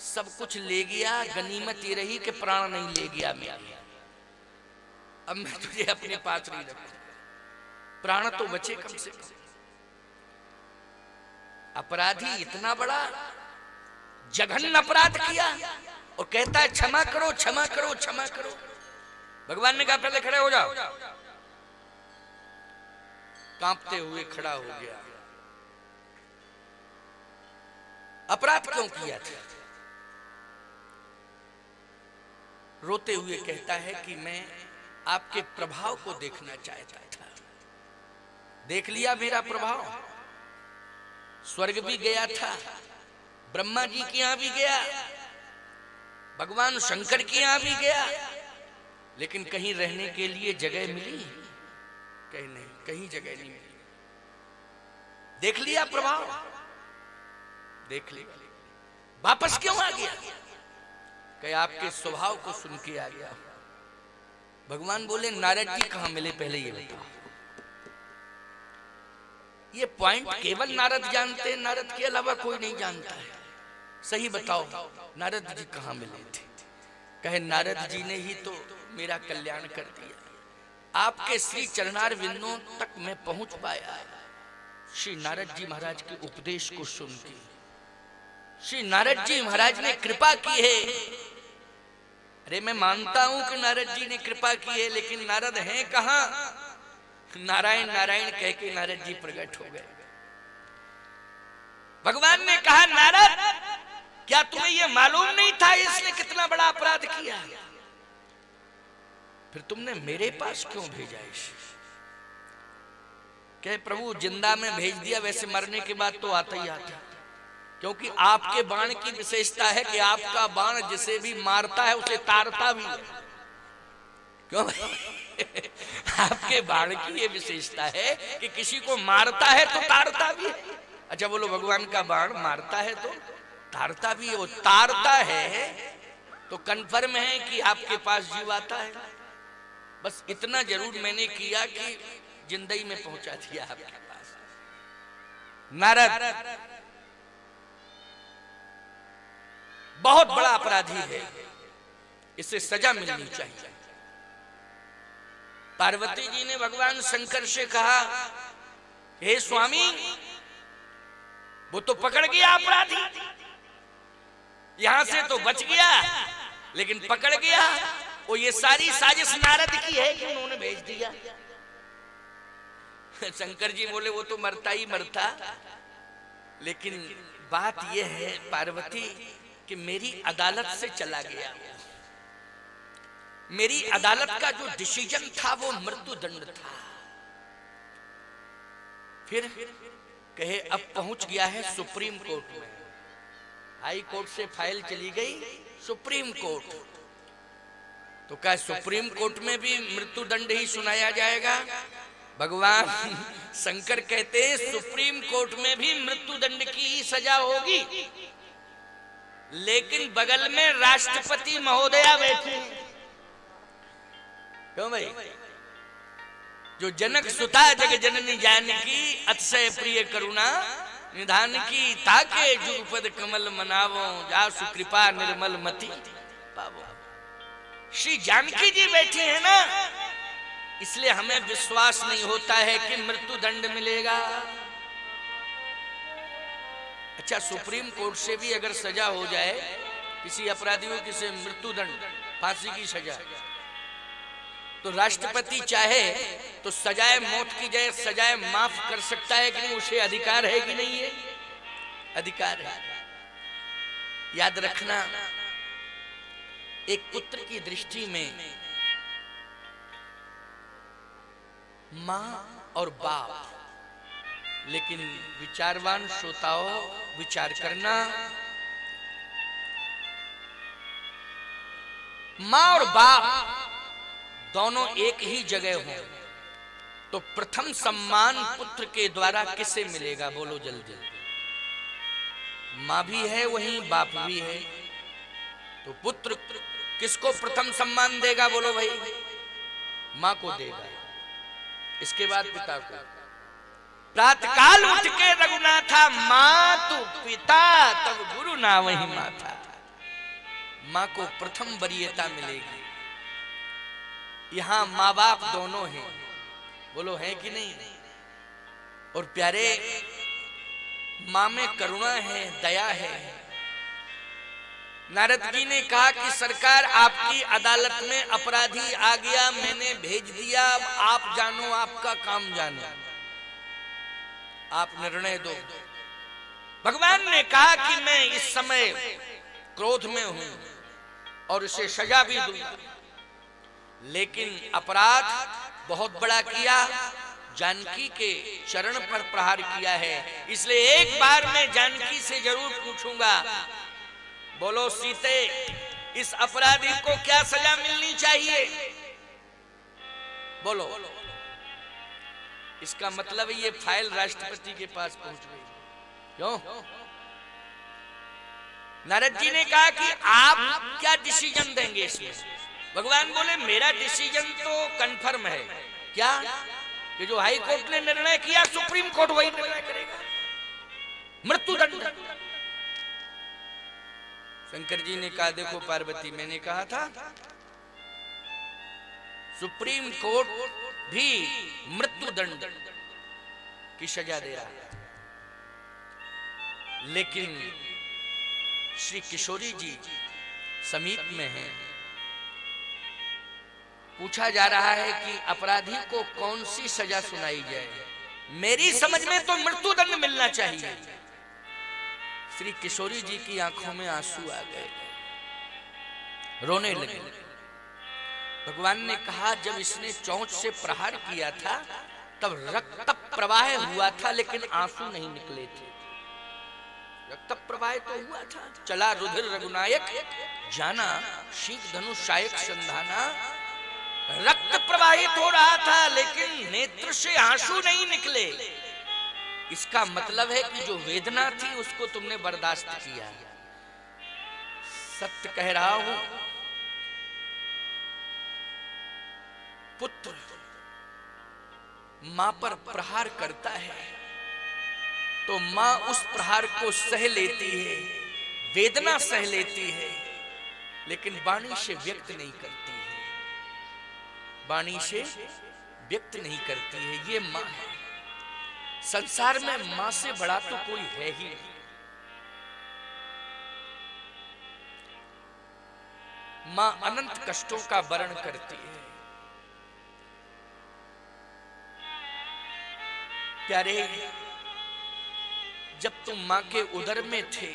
Speaker 1: सब कुछ ले गया, गनीमत ये रही कि प्राण नहीं ले गया मेरे। अब मैं तुझे अपने पास नहीं रखूं, प्राण तो बचे कम से कम। अपराधी इतना बड़ा जघन्य अपराध किया और कहता है क्षमा करो, क्षमा करो, क्षमा करो। भगवान ने कहा पहले खड़े हो जाओ। कांपते हुए खड़ा हो गया। अपराध क्यों किया था? रोते हुए कहता है कि मैं आपके प्रभाव को देखना चाहता था। देख लिया मेरा प्रभाव, स्वर्ग भी गया था, ब्रह्मा जी के यहां भी गया, भगवान शंकर के यहां भी गया, लेकिन कहीं रहने के लिए जगह मिली? कहीं नहीं, कहीं जगह नहीं मिली। देख लिया प्रभाव, देख लिया, वापस क्यों आ गया? कहीं आपके स्वभाव को सुन के आ गया। भगवान बोले नारद जी कहां मिले पहले ये बताओ। ये पॉइंट केवल नारद जानते हैं, नारद के अलावा कोई नहीं जानता है। सही बताओ नारद जी कहां मिले थे? कहे नारद जी ने ही तो मेरा कल्याण कर दिया। आपके श्री चरणार विंदों तक मैं पहुंच पाया। श्री नारद जी महाराज के उपदेश को सुन के श्री नारद जी महाराज ने कृपा की है। अरे मैं मानता हूं कि नारद जी ने कृपा की है, लेकिन नारद हैं कहां? नारायण नारायण कह के नारद जी प्रकट हो गए। भगवान ने कहा नारद क्या तुम्हें यह मालूम नहीं था इसने कितना बड़ा अपराध किया? फिर तुमने मेरे पास क्यों भेजा इसे? कहे प्रभु जिंदा में भेज दिया, वैसे मरने के बाद तो आता ही आता, क्योंकि आपके बाण की विशेषता है कि आपका बाण जिसे भी मारता है उसे तारता भी है। क्यों? आपके बाण की ये विशेषता है कि किसी को मारता है तो तारता भी है। अच्छा बोलो भगवान का बाण मारता है तो तारता भी है। वो तारता है तो कन्फर्म है कि आपके पास जीव आता है। बस इतना जरूर मैंने किया कि जिंदगी में पहुंचा दिया आपके पास। नारद बहुत बड़ा अपराधी है, इसे सजा मिलनी चाहिए। पार्वती जी ने भगवान शंकर से कहा हे स्वामी वो तो पकड़ गया अपराधी, यहां से तो बच गया लेकिन पकड़ गया। वो ये सारी साजिश नारद की है कि उन्होंने भेज दिया। शंकर जी बोले वो तो मरता ही मरता, लेकिन बात यह है पार्वती कि मेरी अदालत से चला गया। मेरी अदालत का जो डिसीजन था वो मृत्यु दंड था। फिर कहे अब पहुंच गया है सुप्रीम कोर्ट में। हाई कोर्ट से फाइल चली गई सुप्रीम कोर्ट, तो क्या सुप्रीम कोर्ट में भी मृत्यु दंड ही सुनाया जाएगा? भगवान शंकर कहते हैं सुप्रीम कोर्ट में भी मृत्यु दंड की ही सजा होगी, लेकिन बगल में राष्ट्रपति महोदया बैठे। क्यों भाई? जो जनक सुता जग जननी जानकी अतिशय प्रिय करुणा निधान की, ताके जुगपद कमल मनावो जासु कृपा निर्मल मति पावो। श्री जानकी जी बैठे हैं ना, इसलिए हमें विश्वास नहीं होता है कि मृत्यु दंड मिलेगा। अच्छा सुप्रीम कोर्ट से भी अगर सजा हो जाए किसी अपराधियों की से मृत्यु दंड फांसी की सजा, तो राष्ट्रपति चाहे तो सजाए मौत की जाए सजाए माफ कर सकता है कि नहीं? उसे अधिकार है कि नहीं है? अधिकार है। याद रखना एक पुत्र की दृष्टि में मां और बाप, लेकिन विचारवान श्रोताओं विचार करना, मां और बाप दोनों एक ही जगह हो तो प्रथम सम्मान पुत्र के द्वारा किसे मिलेगा? बोलो जल्दी। मां भी है वहीं बाप भी है, तो पुत्र किसको प्रथम सम्मान देगा? बोलो भाई, मां को देगा, इसके बाद पिता को। प्रातःकाल उठ के रघुनाथा, मां तू पिता तब गुरु ना वही माथा। मां को प्रथम वरीयता मिलेगी। यहां मां बाप दोनों हैं, बोलो है कि नहीं? और प्यारे, मां में करुणा है, दया है। नारद जी ने कहा कि सरकार, आपकी अदालत में अपराधी आ गया, मैंने भेज दिया, अब आप जानो, आपका काम जानो, आप निर्णय दो। भगवान ने कहा कि मैं इस समय क्रोध में हूं और इसे सजा भी दूंगा, लेकिन अपराध बहुत बड़ा किया, जानकी के चरण पर प्रहार किया है, इसलिए एक बार मैं जानकी से जरूर पूछूंगा, बोलो सीते, इस अपराधी को क्या सजा मिलनी चाहिए? बोलो। इसका मतलब ये फाइल राष्ट्रपति के पास पहुंच गई। क्यों? नारद जी ने कहा कि आप क्या डिसीजन देंगे इसमें? भगवान बोले, मेरा डिसीजन तो कंफर्म है। क्या? कि जो हाई कोर्ट ने निर्णय किया, सुप्रीम कोर्ट वही निर्णय करेगा, मृत्युदंड। शंकर जी ने कहा, देखो पार्वती, मैंने कहा था सुप्रीम कोर्ट भी मृत्युदंड की सजा दे रहा है, लेकिन श्री किशोरी जी समीप में हैं। पूछा जा रहा है कि अपराधी को कौन सी सजा सुनाई जाए? मेरी समझ में तो मृत्युदंड मिलना चाहिए। श्री किशोरी जी की आंखों में आंसू आ गए, रोने लगे। भगवान ने कहा, जब इसने चोंच से प्रहार किया था तब रक्त प्रवाह हुआ था, लेकिन आंसू नहीं निकले थे। रक्त प्रवाह तो हुआ था, चला रुधिर रघुनायक, जाना शीख धनुषायक संधाना। रक्त प्रवाहित हो रहा था, लेकिन नेत्र से आंसू नहीं निकले। इसका मतलब है कि जो वेदना थी उसको तुमने बर्दाश्त किया। सत्य कह रहा हूं, पुत्र मां पर प्रहार करता है तो मां उस प्रहार को सह लेती है, वेदना सह लेती है, लेकिन वाणी से व्यक्त नहीं करती है, वाणी से व्यक्त नहीं करती है। ये मां है। संसार में मां से बड़ा तो कोई है ही नहीं। मां अनंत कष्टों का वर्ण करती है। प्यारे, जब तुम मां के उदर में थे,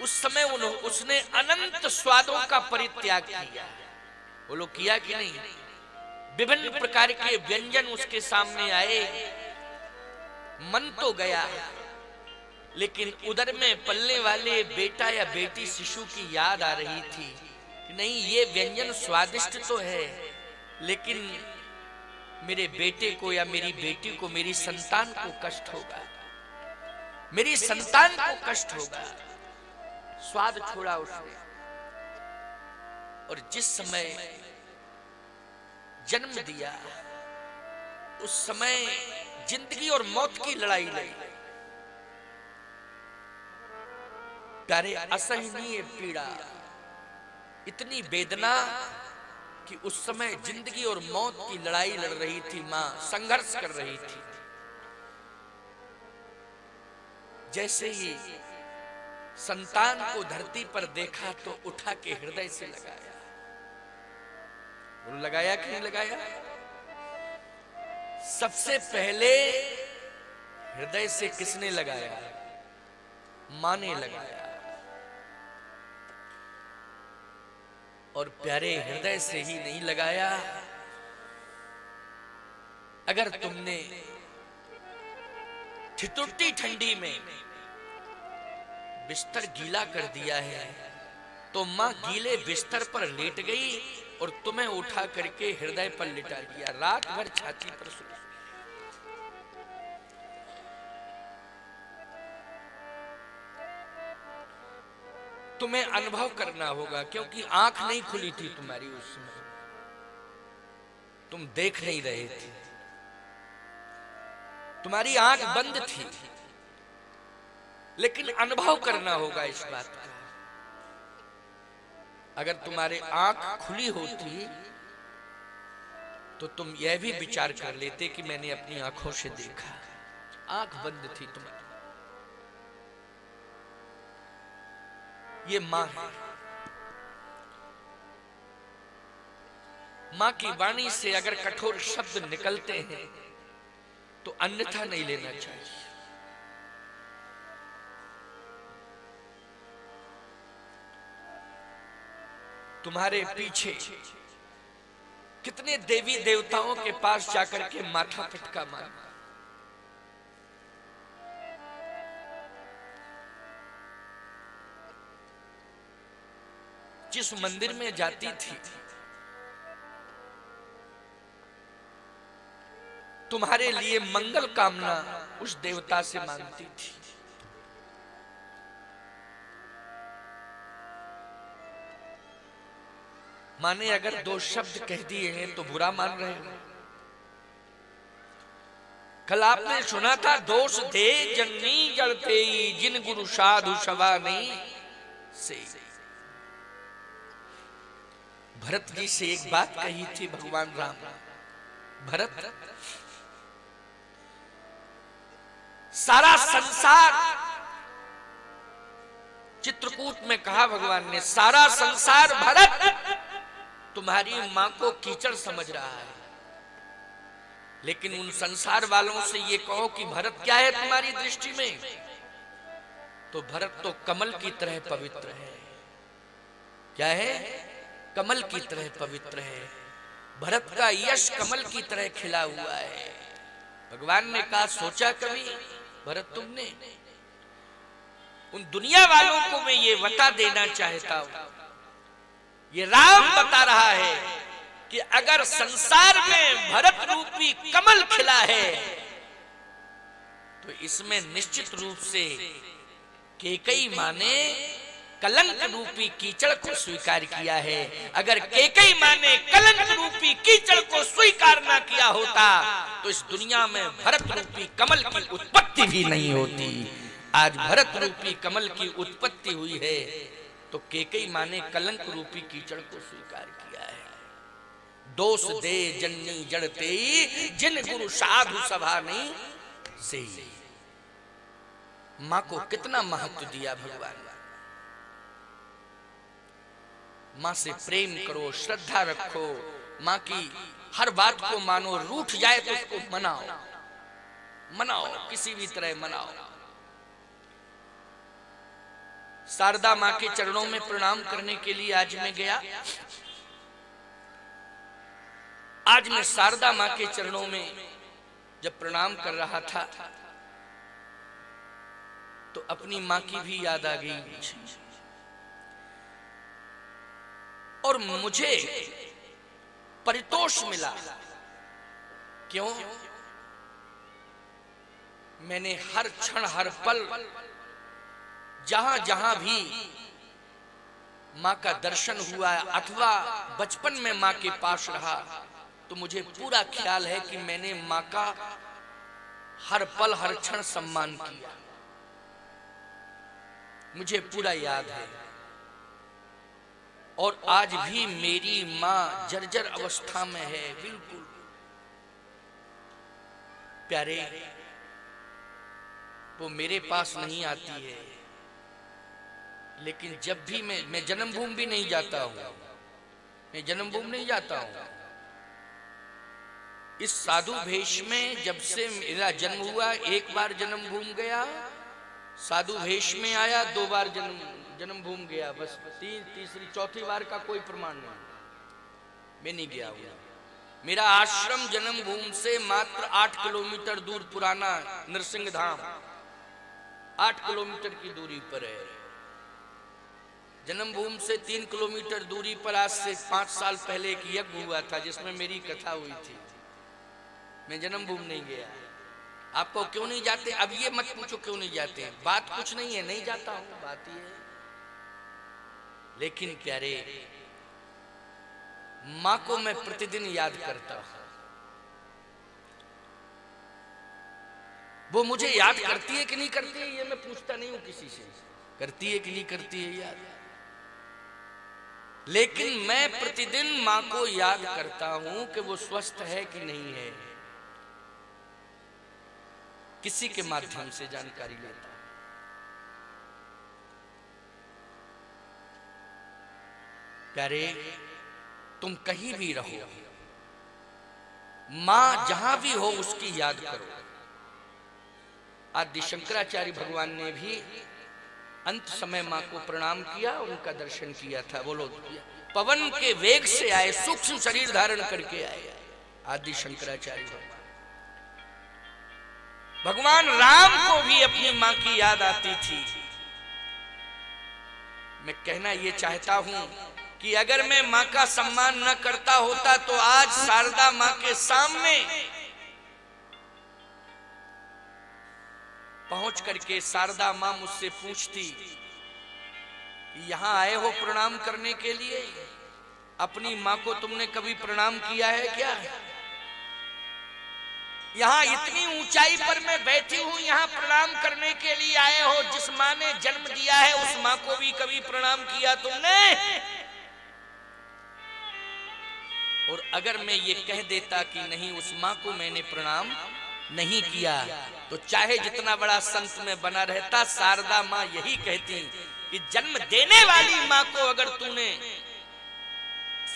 Speaker 1: उस समय उसने अनंत स्वादों का परित्याग किया। वो लोग किया कि नहीं? विभिन्न प्रकार के व्यंजन उसके सामने आए, मन तो गया, लेकिन उदर में पलने वाले बेटा या बेटी शिशु की याद आ रही थी कि नहीं, ये व्यंजन स्वादिष्ट तो है, लेकिन मेरे बेटे को या मेरी बेटी को, मेरी संतान को कष्ट होगा, मेरी संतान को कष्ट होगा। स्वाद छोड़ा उसने। और जिस समय जन्म दिया, उस समय जिंदगी और मौत की लड़ाई लड़ी। प्यारे, असहनीय पीड़ा, इतनी वेदना कि उस समय जिंदगी और मौत की लड़ाई लड़ रही थी। मां संघर्ष कर रही थी। जैसे ही संतान को धरती पर देखा तो उठा के हृदय से लगाया। लगाया कि नहीं लगाया? सबसे पहले हृदय से किसने लगाया? मां ने लगाया। और प्यारे, हृदय से ही नहीं लगाया। अगर तुमने ठिठुरती ठंडी में बिस्तर गीला कर दिया है तो मां गीले बिस्तर पर लेट गई और तुम्हें उठा करके हृदय पर लिटा दिया, रात भर छाती पर सो। तुम्हें अनुभव करना होगा, क्योंकि आंख नहीं खुली थी तुम्हारी उस समय, तुम देख नहीं रहे थे, तुम्हारी आंख बंद थी, लेकिन अनुभव करना होगा इस बात का। अगर तुम्हारे आंख खुली होती तो तुम यह भी विचार कर लेते कि मैंने अपनी आंखों से देखा। आंख बंद थी तुम्हारी। ये मां है। मां की वाणी से अगर कठोर शब्द निकलते हैं तो अन्यथा नहीं लेना चाहिए। तुम्हारे पीछे कितने देवी देवताओं के पास जाकर के माथा पटका मारा। जिस मंदिर में जाती थी तुम्हारे लिए मंगल कामना उस देवता से मांगती थी। माने अगर दो शब्द कह दिए हैं तो बुरा मान रहे हो। कल आपने सुना था, दोष दे जननी जड़ते जिन गुरु साधु सभा नहीं से। भरत जी से एक बात कही थी भगवान राम, भरत सारा संसार, चित्रकूट में कहा भगवान ने, सारा संसार भरत तुम्हारी मां को कीचड़ समझ रहा है, लेकिन उन संसार वालों से ये कहो कि भरत क्या है तुम्हारी दृष्टि में, तो भरत तो कमल की तरह पवित्र है। क्या है? कमल की तरह पवित्र है। भरत का यश कमल की तरह खिला हुआ है। भगवान ने कहा, सोचा कभी भरत तुमने? उन दुनिया वालों को मैं ये बता देना चाहता हूं, ये राम बता रहा है कि अगर संसार में भरत रूपी कमल खिला है तो इसमें निश्चित रूप से कैकेयी मां ने कलंक रूपी कीचड़ को स्वीकार किया है। अगर कैकेयी मां ने कलंक रूपी कीचड़ को स्वीकार ना किया होता तो इस दुनिया में भरत रूपी कमल की उत्पत्ति भी नहीं होती। आज भरत रूपी कमल की उत्पत्ति हुई है तो कैकेयी मां ने कलंक रूपी कीचड़ को स्वीकार किया है। दोष दे जननी जड़ते जिन गुरु साधु सभा नहीं से। मां को कितना महत्व दिया भगवान। मां से प्रेम करो, श्रद्धा रखो, मां की हर बात को मानो, रूठ जाए तो उसको मनाओ, मनाओ, किसी भी तरह मनाओ। शारदा मां के चरणों में प्रणाम करने के लिए आज मैं गया। आज मैं शारदा मां के चरणों में जब प्रणाम कर रहा था तो अपनी मां की भी याद आ गई और मुझे परितोष मिला। क्यों? मैंने हर क्षण हर पल जहां जहां भी मां का दर्शन हुआ अथवा बचपन में मां के पास रहा तो मुझे पूरा ख्याल है कि मैंने मां का हर पल हर क्षण सम्मान किया। मुझे पूरा याद है। और आज भी मेरी मां जर्जर अवस्था में है, बिल्कुल प्यारे, वो मेरे पास नहीं आती है। लेकिन जब भी मैं जन्मभूमि भी नहीं जाता हूं, मैं जन्मभूमि नहीं जाता हूं। इस साधु भेष में जब से मेरा जन्म हुआ, एक बार जन्मभूमि गया, साधु भेष में आया, 2 बार जन्मभूमि गया, बस तीसरी चौथी बार का कोई प्रमाण नहीं। मैं नहीं गया हुआ। मेरा आश्रम जन्मभूमि से मात्र 8 किलोमीटर दूर पुराना नरसिंह धाम 8 किलोमीटर की दूरी पर है। जन्मभूमि से 3 किलोमीटर दूरी पर आज से 5 साल पहले एक यज्ञ हुआ था जिसमें मेरी कथा हुई थी। मैं जन्मभूमि नहीं गया। आपको क्यों नहीं जाते? अब ये मत पूछो क्यों नहीं जाते, बात कुछ नहीं है, नहीं जाता हूं, बात ये है लेकिन प्यारे, मां को मैं प्रतिदिन याद करता हूं। वो मुझे याद करती है कि नहीं करती है, ये मैं पूछता नहीं हूं किसी से, करती है कि नहीं करती है याद। लेकिन मैं प्रतिदिन मां को याद करता हूं कि वो स्वस्थ है कि नहीं है, किसी के माध्यम से जानकारी लेता हूं। प्यारे, तुम कहीं भी रहो, मां जहां भी हो उसकी याद करो। आदि शंकराचार्य भगवान ने भी अंत समय मां को प्रणाम किया, उनका दर्शन किया था। बोलो, पवन के वेग से आए, सूक्ष्म शरीर धारण करके आए आदि शंकराचार्य भगवान। भगवान राम को भी अपनी मां की याद आती थी। मैं कहना यह चाहता हूं कि अगर मैं मां का सम्मान न करता होता तो आज शारदा मां के सामने पहुंच करके शारदा मां मुझसे पूछती, यहां आए हो प्रणाम करने के लिए, अपनी मां को तुमने कभी प्रणाम किया है क्या? यहां इतनी ऊंचाई पर मैं बैठी हूं, यहां प्रणाम करने के लिए आए हो। जिस मां ने जन्म दिया है उस मां को भी कभी प्रणाम किया तुमने? और अगर मैं ये कह देता कि नहीं, उस मां को मैंने प्रणाम नहीं किया, तो चाहे जितना बड़ा संत में बना रहता, शारदा मां यही कहती कि जन्म देने वाली मां को अगर तूने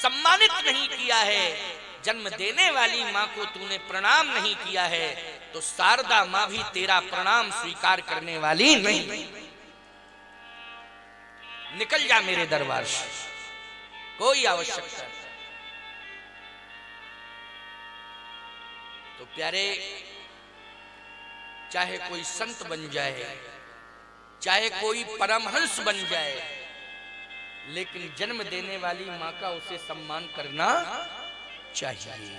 Speaker 1: सम्मानित नहीं किया है, जन्म देने वाली मां को तूने प्रणाम नहीं किया है, तो शारदा मां भी तेरा प्रणाम स्वीकार करने वाली नहीं। निकल जा मेरे दरबार से, कोई आवश्यकता नहीं। तो प्यारे, चाहे कोई संत बन जाए, चाहे कोई परमहंस बन जाए, लेकिन जन्म देने वाली मां का उसे सम्मान करना चाहिए।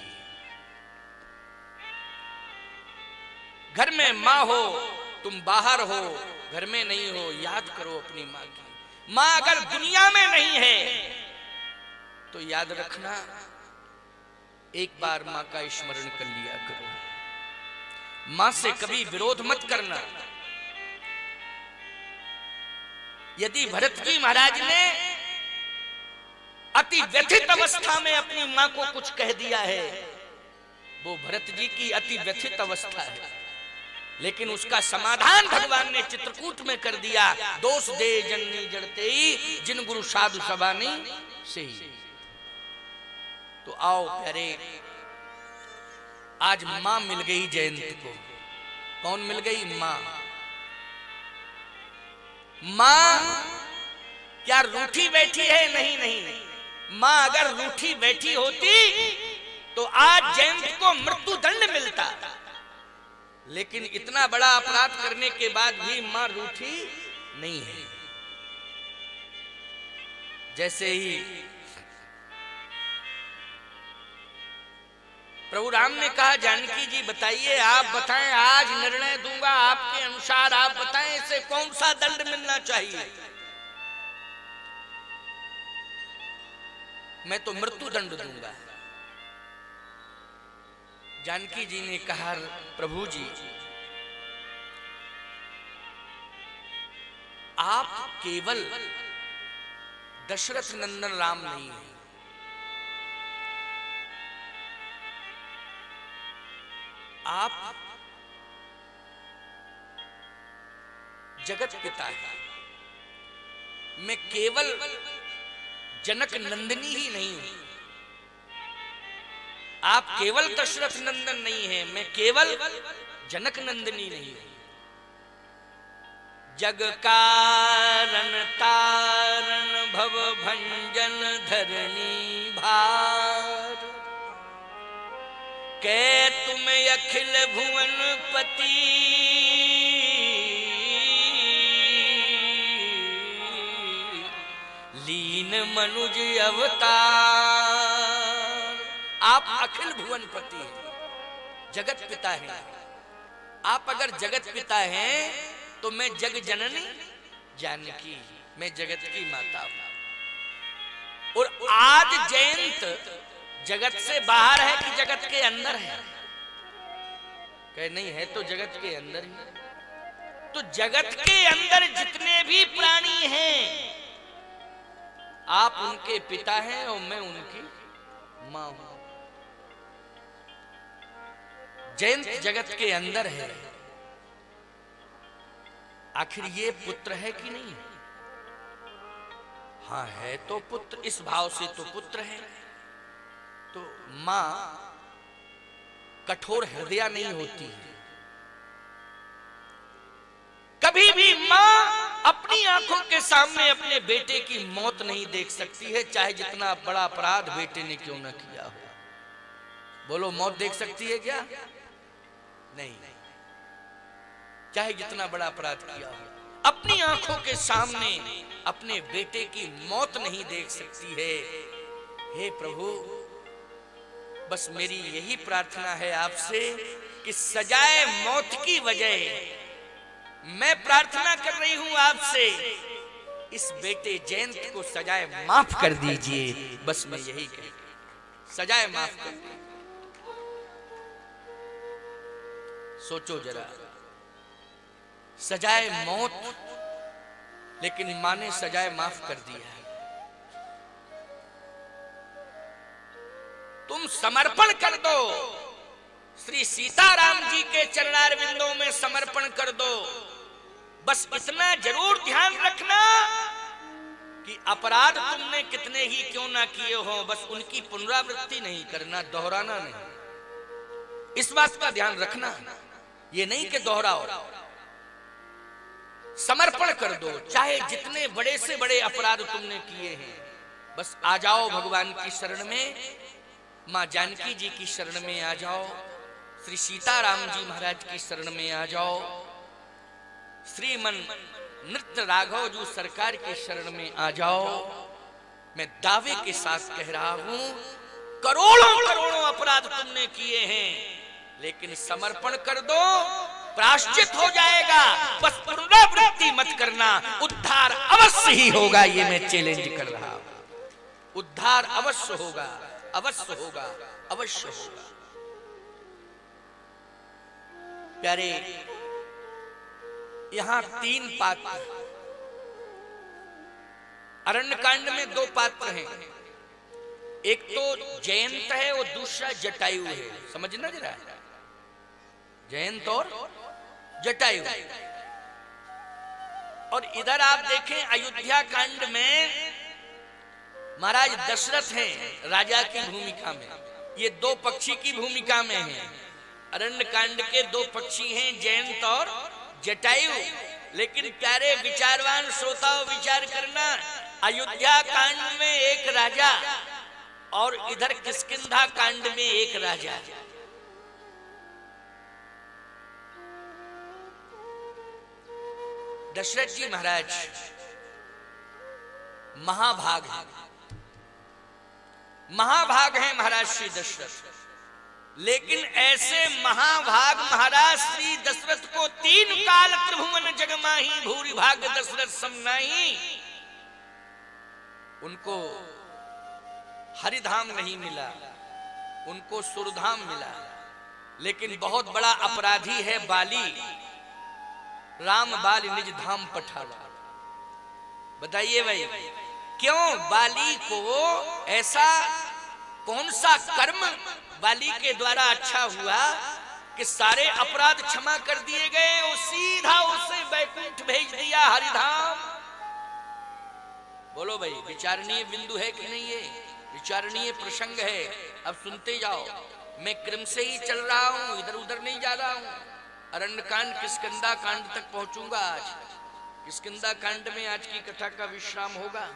Speaker 1: घर में मां हो, तुम बाहर हो, घर में नहीं हो, याद करो अपनी मां की। मां अगर दुनिया में नहीं है तो याद रखना, एक बार मां का स्मरण कर लिया करो। मां से कभी विरोध मत करना। यदि भरत जी महाराज ने अति व्यथित अवस्था में अपनी मां को कुछ कह दिया है, वो भरत जी की अति व्यथित अवस्था है, लेकिन उसका समाधान भगवान ने चित्रकूट में कर दिया। दोष दे जननी जड़ते ही, जिन गुरु साधु सभा नहीं से ही। तो आओ प्यारे, आज मां मिल गई जयंत को। कौन मिल गई? मां। मां क्या रूठी बैठी है? नहीं नहीं, मां अगर रूठी बैठी होती तो आज जयंत को मृत्यु दंड मिलता। लेकिन इतना बड़ा अपराध करने के बाद भी मां रूठी नहीं है। जैसे ही प्रभु राम ने कहा, जानकी जी बताइए, आप बताएं, आज निर्णय दूंगा आपके अनुसार, आप बताएं इसे कौन सा दंड मिलना चाहिए। मैं तो मृत्यु दंड दूंगा। जानकी जी ने कहा, प्रभु जी आप केवल दशरथ नंदन राम नहीं है, आप जगत पिता है। मैं केवल जनक नंदनी ही नहीं हूं, आप केवल दशरथ नंदन नहीं है, मैं केवल जनक नंदनी नहीं हूं। जग कारण तारण भव भंजन धरणी भार, कै तुम अखिल भुवन पति, लीन मनुज अवतार। आप अखिल भुवन पति हैं, जगत पिता हैं। आप अगर जगत पिता हैं तो मैं जग जननी जानकी, मैं जगत की माता हूं। और आज जयंत जगत से बाहर है कि जगत के अंदर है? कहे नहीं है तो जगत के अंदर ही। तो जगत के अंदर जितने भी प्राणी हैं, आप उनके पिता हैं और मैं उनकी मां हूं। जयंत जगत के अंदर है, आखिर ये पुत्र है कि नहीं? हाँ है तो पुत्र, इस भाव से तो पुत्र है। तो मां कठोर हृदय नहीं होती है। कभी भी मां अपनी आंखों के सामने अपने बेटे की मौत नहीं देख सकती है, चाहे जितना बड़ा अपराध बेटे ने क्यों न किया हो। बोलो, मौत देख सकती है क्या? नहीं। चाहे जितना बड़ा अपराध किया हो, अपनी आंखों के सामने अपने बेटे की मौत नहीं देख सकती है। हे प्रभु, बस मेरी यही प्रार्थना है आपसे कि सजाए मौत की वजह मैं प्रार्थना कर रही हूं आपसे, इस बेटे जयंत को सजाए माफ कर दीजिए। बस मैं यही कह, सजाए माफ कर दीजिए। सोचो जरा, सजाए मौत, लेकिन मां ने सजाए माफ कर दिया है। तुम समर्पण कर दो, श्री सीताराम जी के चरणारविंदों में समर्पण कर दो। बस इतना जरूर ध्यान रखना कि अपराध तुमने कितने ही क्यों ना किए हो, बस उनकी पुनरावृत्ति नहीं करना, दोहराना नहीं। इस बात का ध्यान रखना, ये नहीं कि दोहराओ। समर्पण कर दो, चाहे जितने बड़े से बड़े अपराध तुमने किए हैं, बस आ जाओ भगवान की शरण में, मां जानकी जी की शरण में आ जाओ, श्री सीताराम जी महाराज की शरण में आ जाओ, श्रीमन नृत्य राघव जी सरकार के शरण में आ जाओ। मैं दावे के साथ कह रहा हूं, करोड़ों करोड़ों अपराध तुमने किए हैं, लेकिन समर्पण कर दो, प्रायश्चित हो जाएगा। बस पुनरावृत्ति मत करना, उद्धार अवश्य ही होगा। ये मैं चैलेंज कर रहा हूं, उद्धार अवश्य होगा, अवश्य होगा, अवश्य होगा। प्यारे, यहां 3 पात्र, अरण्यकांड में 2 पात्र हैं। एक तो जयंत है और दूसरा जटायु है। समझना जरा, जयंत और जटायु। और इधर आप देखें अयोध्या कांड में महाराज दशरथ हैं राजा की भूमिका में, ये 2 पक्षी की भूमिका में हैं। अरण्य कांड के 2 पक्षी हैं, जयंत और जटायु। लेकिन प्यारे विचारवान श्रोताओं, विचार करना, अयोध्या कांड में एक राजा और इधर किष्किंधा कांड में एक राजा। दशरथ जी महाराज महाभाग हैं, महाभाग हैं महाराज श्री दशरथ। लेकिन ऐसे महाभाग महाराज श्री दशरथ को 3 काल त्रिभुवन जगमाही भूरि भाग दशरथ समनाही, उनको हरिधाम नहीं मिला, उनको सुरधाम मिला। लेकिन बहुत बड़ा अपराधी है बाली, राम बाली निज धाम पठावा। बताइए भाई, क्यों बाली को ऐसा कौन सा कर्म बाली के द्वारा अच्छा हुआ कि सारे अपराध क्षमा कर दिए गए और सीधा उसे बैकुंठ भेज दिया, हरिधाम। बोलो भाई, विचारणीय बिंदु है कि नहीं? ये विचारणीय प्रसंग है। अब सुनते जाओ, मैं क्रम से ही चल रहा हूं, इधर उधर नहीं जा रहा हूं। अरण्य कांड किष्किंधा कांड तक पहुंचूंगा आज। किष्किंधा कांड में आज की कथा का विश्राम होगा।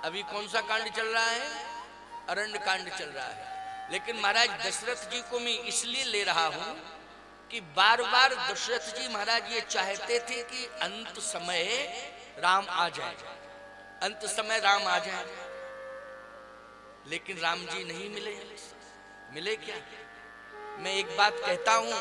Speaker 1: अभी कौन सा कांड चल रहा है? अरण्य कांड चल रहा है। लेकिन महाराज दशरथ जी को मैं इसलिए ले रहा हूं कि बार बार दशरथ जी महाराज ये चाहते थे कि अंत समय राम आ जाए, अंत समय राम आ जाए। लेकिन राम जी नहीं मिले। मिले क्या? मैं एक बात कहता हूं,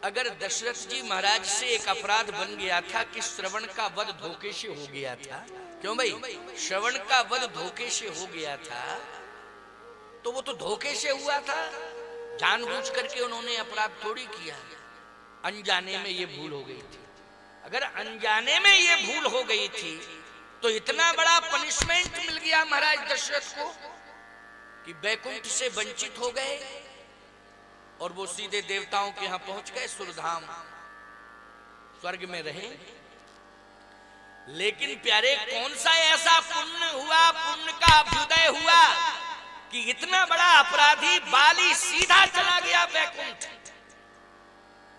Speaker 1: अगर दशरथ जी महाराज से एक अपराध बन गया था कि श्रवण का वध धोखे से हो गया था, क्यों भाई? श्रवण का वध धोखे से हो गया था, तो वो तो धोखे से हुआ था, जानबूझ करके उन्होंने अपराध थोड़ी किया, अनजाने में ये भूल हो गई थी। अगर अनजाने में ये भूल हो गई थी तो इतना बड़ा पनिशमेंट मिल गया महाराज दशरथ को कि वैकुंठ से वंचित हो गए और वो सीधे देवताओं के यहां पहुंच गए, सुरधाम स्वर्ग में रहे। लेकिन प्यारे, कौन सा ऐसा पुण्य हुआ, पुण्य का अभ्युदय हुआ कि इतना बड़ा अपराधी बाली सीधा चला गया वैकुंठ।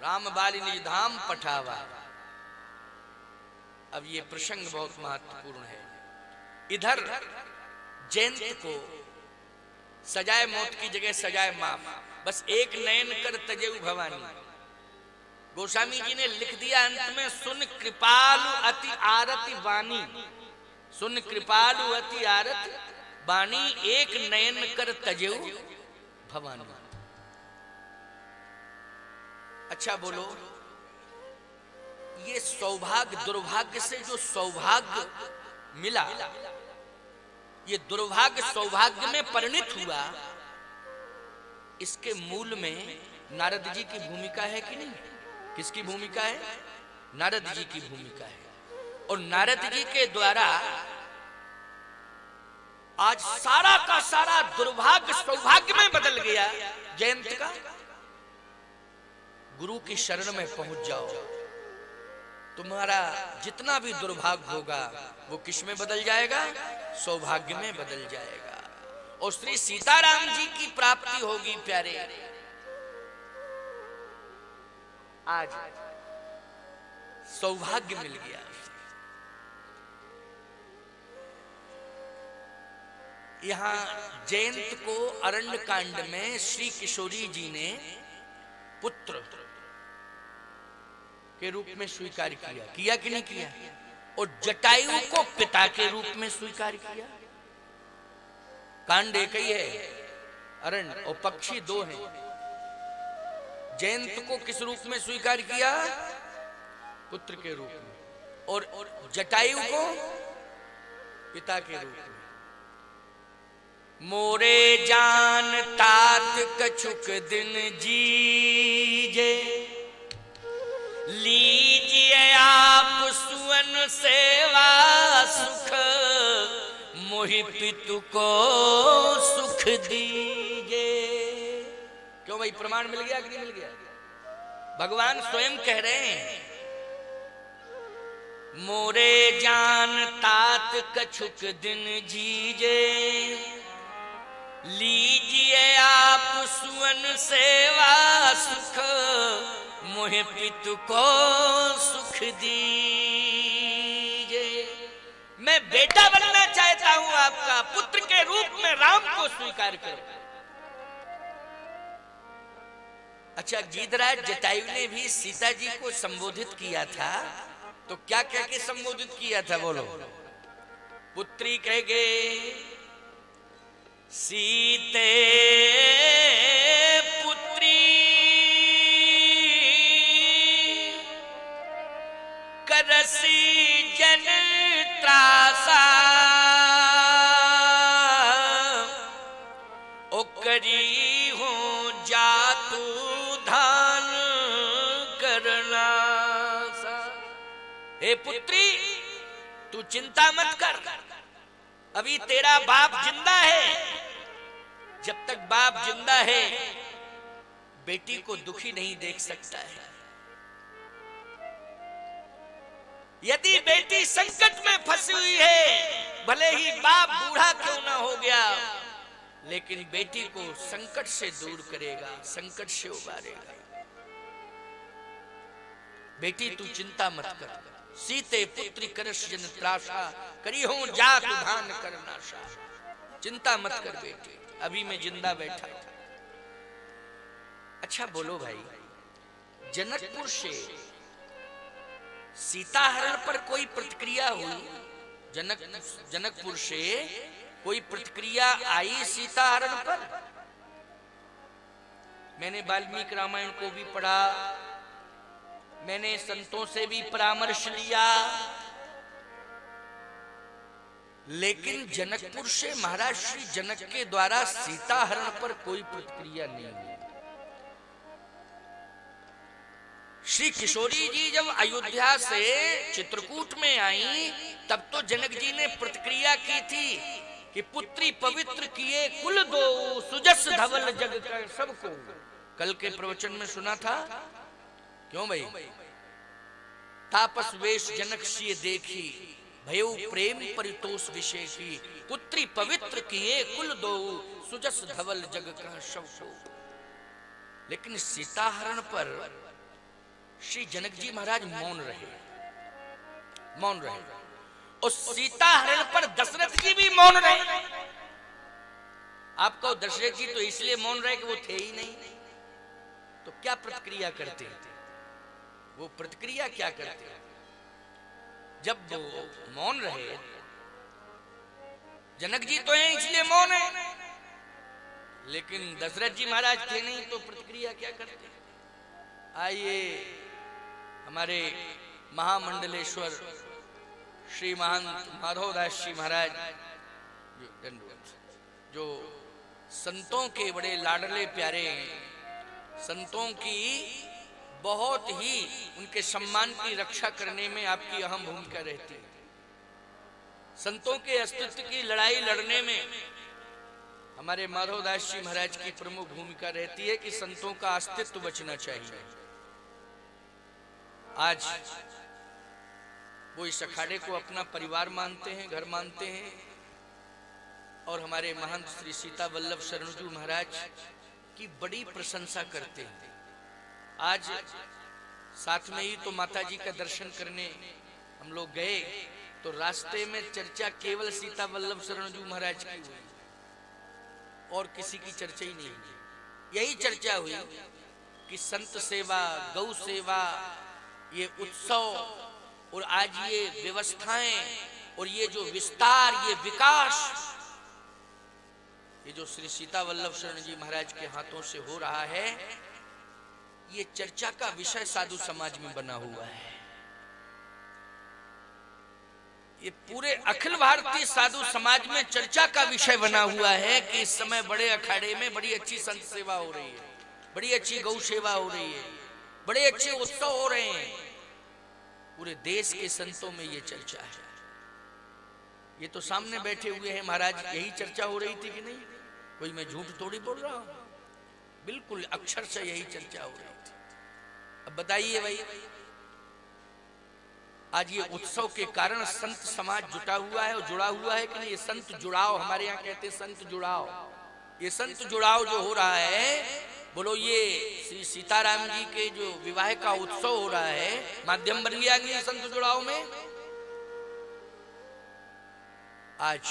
Speaker 1: राम बाली निज धाम पठावा। अब ये प्रसंग बहुत महत्वपूर्ण है। इधर जयंत को सजाए मौत की जगह सजाए माफ, बस एक नयन कर तजेऊ भवानी। गोस्वामी जी ने लिख दिया अंत में, सुन कृपालु अति आरति वाणी, सुन कृपालु अति आरति वाणी, एक नयन कर तजेऊ भवानी। अच्छा बोलो, ये सौभाग्य दुर्भाग्य से जो सौभाग्य मिला, ये दुर्भाग्य सौभाग्य में परिणित हुआ, इसके मूल में नारद जी की भूमिका है कि नहीं? किसकी भूमिका है? नारद जी की भूमिका है। और नारद जी के द्वारा आज सारा का सारा दुर्भाग्य सौभाग्य में बदल गया। जयंत का गुरु की शरण में पहुंच जाओ, तुम्हारा जितना भी दुर्भाग्य होगा वो किस में बदल जाएगा? सौभाग्य में बदल जाएगा। और श्री सीताराम जी की प्राप्ति होगी प्यारे। आज सौभाग्य मिल गया। यहां जयंत को अरण्य कांड में श्री किशोरी जी ने पुत्र के रूप में स्वीकार किया कि नहीं किया? और जटायु को पिता के रूप में स्वीकार किया। कांड एक ही है, अरण्य, और पक्षी दो हैं। जयंत को किस रूप में स्वीकार किया? पुत्र के रूप में। और जटायु को पिता के रूप में। मोरे जान तात कछुक दिन जीजे, लीजिए आप सुवन सेवा सुख, मोहि पितु को सुख दीजे। क्यों भाई, प्रमाण मिल गया कि नहीं मिल गया? भगवान स्वयं कह रहे हैं, मोरे जान तात कछुक दिन जीजे, लीजिए आप सुवन सेवा सुख, मोहे पितु को सुख दीजिए। मैं बेटा बनना चाहता हूं आपका, पुत्र के रूप में राम को स्वीकार करो। अच्छा, गीधराज जटायु ने भी सीता जी को संबोधित किया था, तो क्या कह के संबोधित किया था बोलो? पुत्री कह गए, सीते पुत्री करसी जन त्रासा, ओ करी हूं जातु धान करना सा। हे पुत्री, तू चिंता मत कर, अभी तेरा बाप जिंदा है। जब तक बाप जिंदा है बेटी को दुखी नहीं देख सकता है। यदि बेटी संकट में फंसी हुई है, भले ही बाप बूढ़ा क्यों ना हो गया, लेकिन बेटी को संकट से दूर करेगा, संकट से उबारेगा। बेटी तू चिंता मत कर, सीते पुत्री करस जन त्रासा, करी हूं जात धान करनाशा। चिंता मत कर बेटी, अभी मैं जिंदा बैठा। अच्छा बोलो भाई, जनकपुर से सीता हरण पर कोई प्रतिक्रिया हुई? जनकपुर से कोई प्रतिक्रिया आई सीता हरण पर? मैंने वाल्मीकि रामायण को भी पढ़ा, मैंने संतों से भी परामर्श लिया, लेकिन जनकपुर से महाराज श्री जनक के द्वारा सीता हरण पर कोई प्रतिक्रिया नहीं हुई। श्री किशोरी जी जब अयोध्या से चित्रकूट में आई तब तो जनक जी ने प्रतिक्रिया की थी कि पुत्री पवित्र किए कुल दो, सुजस धवल जग कर सबको। कल के प्रवचन में सुना था, क्यों भाई? तापस वेश जनक सिय देखी, भयो प्रेम परितोष विशेषी, पुत्री पवित्र किए कुल दो, सुजस धवल जग कर सबको। लेकिन सीता हरण पर श्री जनक जी महाराज मौन रहे, मौन रहे। और सीता हरण पर दशरथ जी भी मौन रहे। आपको दशरथ जी तो इसलिए मौन रहे कि वो थे ही नहीं, तो क्या प्रतिक्रिया करते? वो प्रतिक्रिया क्या करते? जब वो मौन रहे, जनक जी तो हैं इसलिए मौन है, लेकिन दशरथ जी महाराज थे नहीं तो प्रतिक्रिया क्या करते? आइए हमारे महामंडलेश्वर श्री महंत माधवदास जी महाराज जो संतों के बड़े लाडले प्यारे हैं, संतों की बहुत ही उनके सम्मान की रक्षा करने में आपकी अहम भूमिका रहती है। संतों के अस्तित्व की लड़ाई लड़ने में हमारे माधवदास जी महाराज की प्रमुख भूमिका रहती है कि संतों का अस्तित्व बचना चाहिए। आज वो इस अखाड़े को अपना परिवार मानते हैं, घर मानते हैं, और हमारे महंत श्री सीता वल्लभ शरणजू महाराज की बड़ी प्रशंसा करते हैं। आज साथ में ही तो माता जी का दर्शन करने हम लोग गए, तो रास्ते में चर्चा केवल सीता वल्लभ शरणजू महाराज की हुई और किसी की चर्चा ही नहीं हुई। यही चर्चा हुई कि संत सेवा, गौ सेवा, ये उत्सव और आज ये व्यवस्थाएं और ये जो विस्तार, ये विकास, ये जो श्री सीता वल्लभ शरण जी महाराज के हाथों से हो रहा है, ये चर्चा का विषय साधु समाज में बना हुआ है। ये पूरे अखिल भारतीय साधु समाज में चर्चा का विषय बना हुआ है कि इस समय बड़े अखाड़े में बड़ी अच्छी संत सेवा हो रही है, बड़ी अच्छी गौ सेवा हो रही है, बड़े अच्छे उत्सव हो रहे हैं। पूरे देश के संतों में ये चर्चा है। ये तो सामने बैठे हुए हैं महाराज, यही चर्चा हो रही थी कि नहीं? कोई मैं झूठ थोड़ी बोल रहा हूं, बिल्कुल अक्षर से यही चर्चा हो रही थी। अब बताइए भाई, आज ये उत्सव के कारण संत समाज जुटा हुआ है और जुड़ा हुआ है कि नहीं? ये संत जुड़ाव, हमारे यहाँ कहते हैं संत जुड़ाव, ये संत जुड़ाव जो हो रहा है, बोलो ये श्री सीताराम जी के जो विवाह का उत्सव हो रहा है, माध्यम बन गया कि संत जुड़ाव में? आज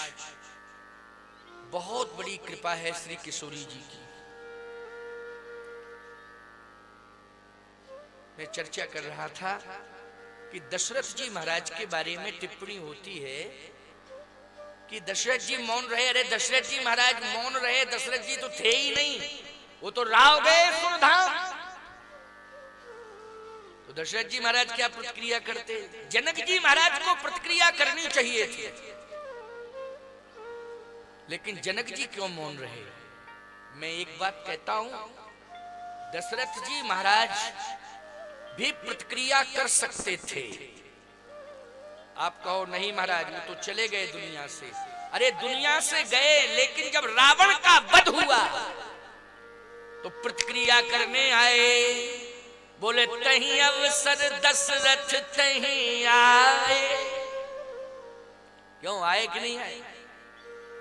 Speaker 1: बहुत बड़ी कृपा है श्री किशोरी जी की। मैं चर्चा कर रहा था कि दशरथ जी महाराज के बारे में टिप्पणी होती है कि दशरथ जी मौन रहे। अरे दशरथ जी महाराज मौन रहे, दशरथ जी तो थे ही नहीं, वो तो राव गए सुरधाम। तो दशरथ जी महाराज क्या प्रतिक्रिया करते? जनक जी महाराज को प्रतिक्रिया करनी चाहिए थी, लेकिन जनक जी क्यों मौन रहे? मैं एक बात कहता हूं, दशरथ जी महाराज भी प्रतिक्रिया कर सकते थे। आप कहो नहीं महाराज वो तो चले गए दुनिया से। अरे दुनिया से गए, लेकिन जब रावण का वध हुआ तो प्रतिक्रिया करने आए। बोले तहीं अवसर दशरथ तहीं आए। क्यों आए कि नहीं आए?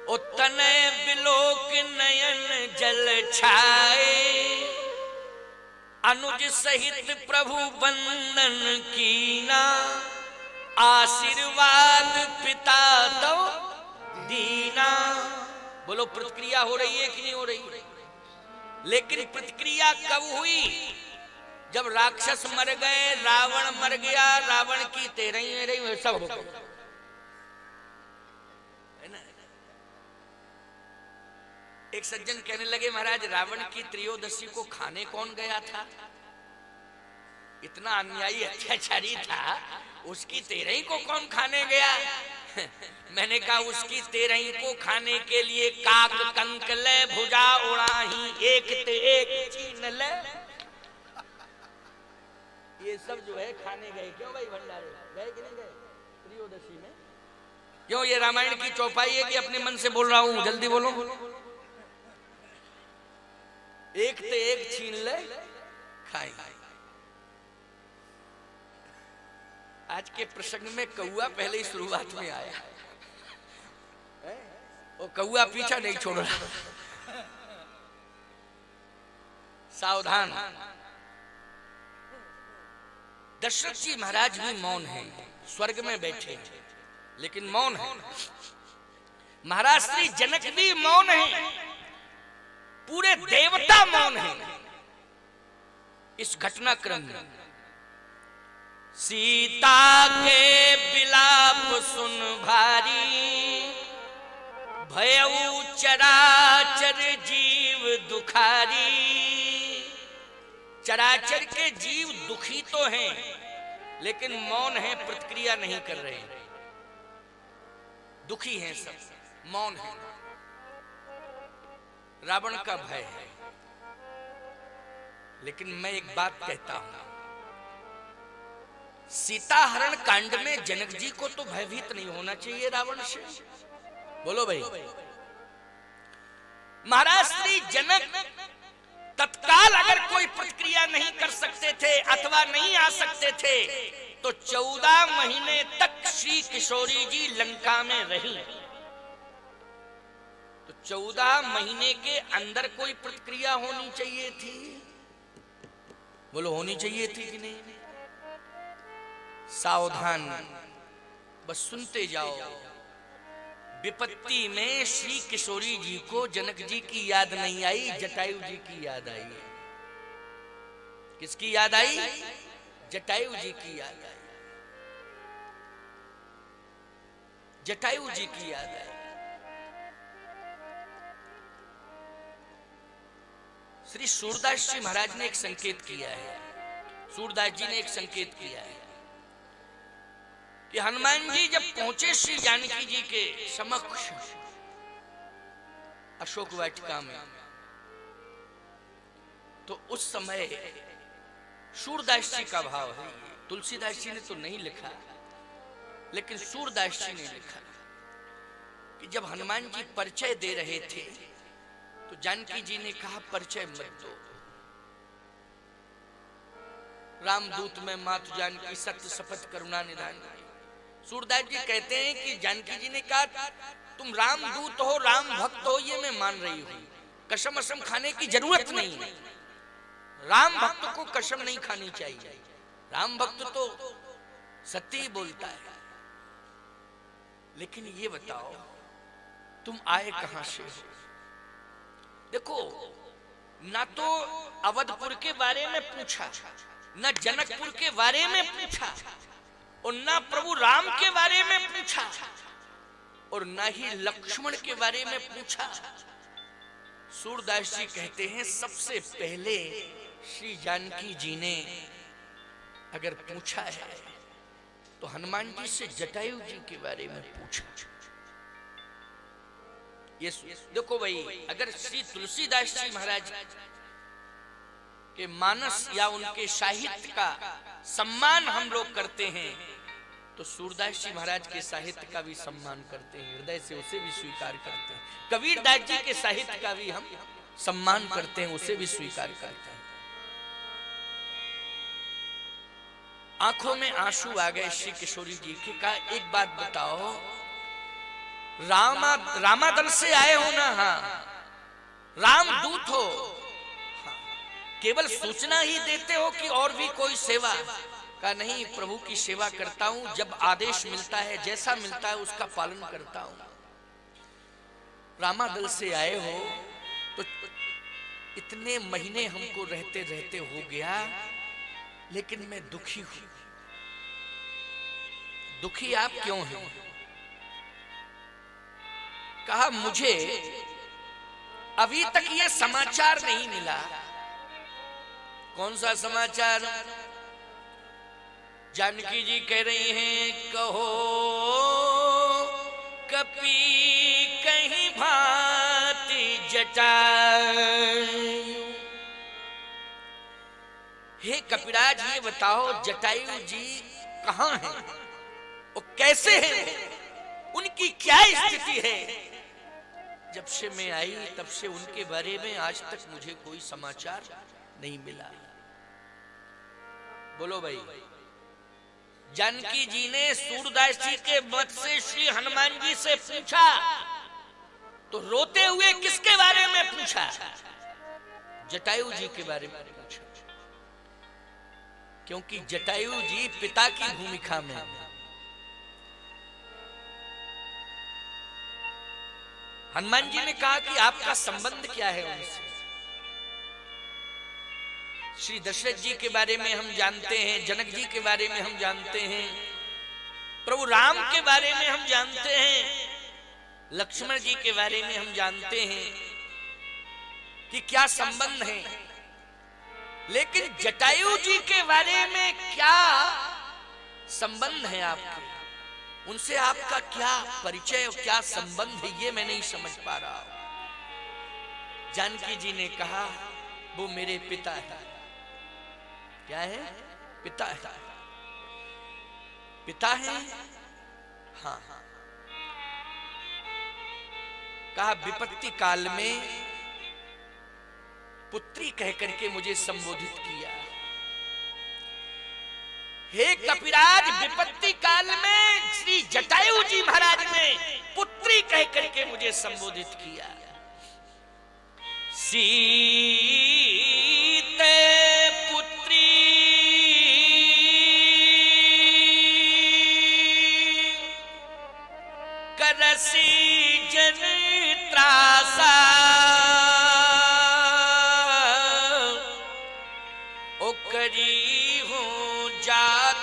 Speaker 1: ओ तनय बिलोक नयन जल छाए, अनुज सहित प्रभु वंदन कीना, आशीर्वाद पिता तो दीना। बोलो प्रतिक्रिया हो रही है कि नहीं हो रही? लेकिन प्रतिक्रिया कब हुई? जब राक्षस मर गए, रावण मर गया, रावण की तेरही सब हो गए, है ना? एक सज्जन कहने लगे महाराज रावण की त्रयोदशी को खाने कौन गया था? इतना अन्यायी अत्याचारी था, उसकी तेरही को कौन खाने गया? मैंने कहा उसकी तेरही को खाने के लिए काक कंक ले भुजा उड़ाही एक ते एक चीन ले। ये सब जो है खाने गए क्यों भाई भंडारे गए कि नहीं गए त्रयोदशी में? क्यों ये रामायण की चौपाई है कि अपने मन से बोल रहा हूं? जल्दी बोलो। एक ते एक छीन ले खाई। आज के प्रसंग में कौआ पहले ही शुरुआत में आया, वो कौआ पीछा नहीं छोड़ रहा। सावधान। दशरथ जी महाराज भी मौन हैं, स्वर्ग में बैठे हैं लेकिन मौन है। महाराज श्री जनक भी मौन है, पूरे देवता मौन है। इस घटनाक्रम में सीता के विलाप सुन भारी भयउ चराचर जीव दुखारी। चराचर के जीव दुखी तो हैं लेकिन मौन है, प्रतिक्रिया नहीं कर रहे हैं। दुखी हैं सब, मौन है। रावण का भय है। लेकिन मैं एक बात कहता हूं, सीता हरण कांड में जनक जी को तो भयभीत नहीं होना चाहिए रावण से। बोलो भाई। महाराज श्री जनक तत्काल अगर कोई प्रतिक्रिया नहीं कर सकते थे अथवा नहीं आ सकते थे तो 14 महीने तक श्री किशोरी जी लंका में रही। तो 14 महीने के अंदर कोई प्रतिक्रिया होनी चाहिए थी। बोलो होनी चाहिए थी कि नहीं? सावधान, बस सुनते जाओ। विपत्ति में श्री किशोरी जी को जनक जी की याद नहीं आई, जटायु जी की याद आई। किसकी याद आई? जटायु जी की याद आई। जटायु जी की याद आई। श्री सूरदास जी महाराज ने एक संकेत किया है, सूरदास जी ने एक संकेत किया है कि हनुमान जी जब पहुंचे श्री जानकी जी के समक्ष अशोक वाटिका में, तो उस समय सूरदास जी का भाव है। तुलसीदास जी ने तो नहीं लिखा लेकिन सूरदास जी ने लिखा कि जब हनुमान जी परिचय दे रहे थे तो जानकी जी ने कहा परिचय मत दो। रामदूत में मातु जानकी सत्य शपथ करुणा निधान। सूरदास जी कहते हैं कि जानकी जी ने कहा तुम रामदूत हो, राम भक्त हो, ये मैं मान रही हूं, कसम असम खाने की जरूरत नहीं है। राम भक्त को कसम नहीं खानी चाहिए, राम भक्त तो सत्य ही बोलता है। लेकिन ये बताओ तुम आए कहां से हो? देखो, ना तो अवधपुर के बारे में पूछा, ना जनकपुर के बारे में पूछा, और ना प्रभु राम के बारे में पूछा, और ना ही लक्ष्मण के बारे में पूछा। सूरदास जी कहते हैं सबसे पहले श्री जानकी जी ने अगर पूछा है तो हनुमान जी से जटायु जी के बारे में पूछा। ये देखो भाई, अगर श्री तुलसीदास जी महाराज के मानस या उनके साहित्य का सम्मान हम लोग करते हैं तो सूरदास जी महाराज के साहित्य का भी सम्मान करते हैं, हृदय से उसे भी स्वीकार करते हैं। कबीरदास जी के साहित्य का भी हम सम्मान करते हैं, उसे भी स्वीकार करते हैं। आंखों में आंसू आ गए श्री किशोरी जी के। कहा एक बात बताओ, रामादल से आए हो ना? हाँ। रामदूत हो? हाँ। केवल सूचना ही देते हो कि और भी कोई सेवा? का नहीं, प्रभु की सेवा करता हूं, जब आदेश मिलता है, जैसा मिलता है उसका पालन करता हूं। रामादल से आए हो तो इतने महीने हमको रहते रहते हो गया, लेकिन मैं दुखी हूं। दुखी आप क्यों हैं? कहा मुझे अभी तक ये समाचार नहीं मिला। कौन सा समाचार? जानकी जी कह रही हैं, कहो कपि कहीं भांति जटायु। हे कपिराज, ये बताओ जटायु जी कहां हैं और कैसे हैं, उनकी क्या स्थिति है? जब से मैं आई तब से उनके बारे में आज तक मुझे कोई समाचार नहीं मिला। बोलो भाई। जानकी जी ने सूरदास जी के मत से श्री हनुमान जी से पूछा तो रोते हुए किसके बारे में पूछा? जटायु जी के बारे में पूछा, क्योंकि जटायु जी पिता की भूमिका में। हनुमान जी ने कहा कि आपका संबंध क्या है उनसे? श्री दशरथ जी के बारे में हम जानते हैं, जनक जी के बारे में हम जानते हैं, प्रभु राम के बारे में हम जानते हैं, लक्ष्मण जी के बारे में हम जानते हैं कि क्या संबंध है। लेकिन जटायु जी के बारे में क्या संबंध है आपके? उनसे आपका क्या परिचय और क्या संबंध है, ये मैं नहीं समझ पा रहा। जानकी जी ने कहा वो मेरे पिता है। क्या है? पिता है। पिता है? हाँ। कहा विपत्ति काल में पुत्री कहकर के मुझे संबोधित किया। हे कपिराज, विपत्ति काल में श्री जटायु जी महाराज ने पुत्री कहकर के मुझे संबोधित किया। सीते पुत्री करसी जन त्रासा, ओ करी हूं जात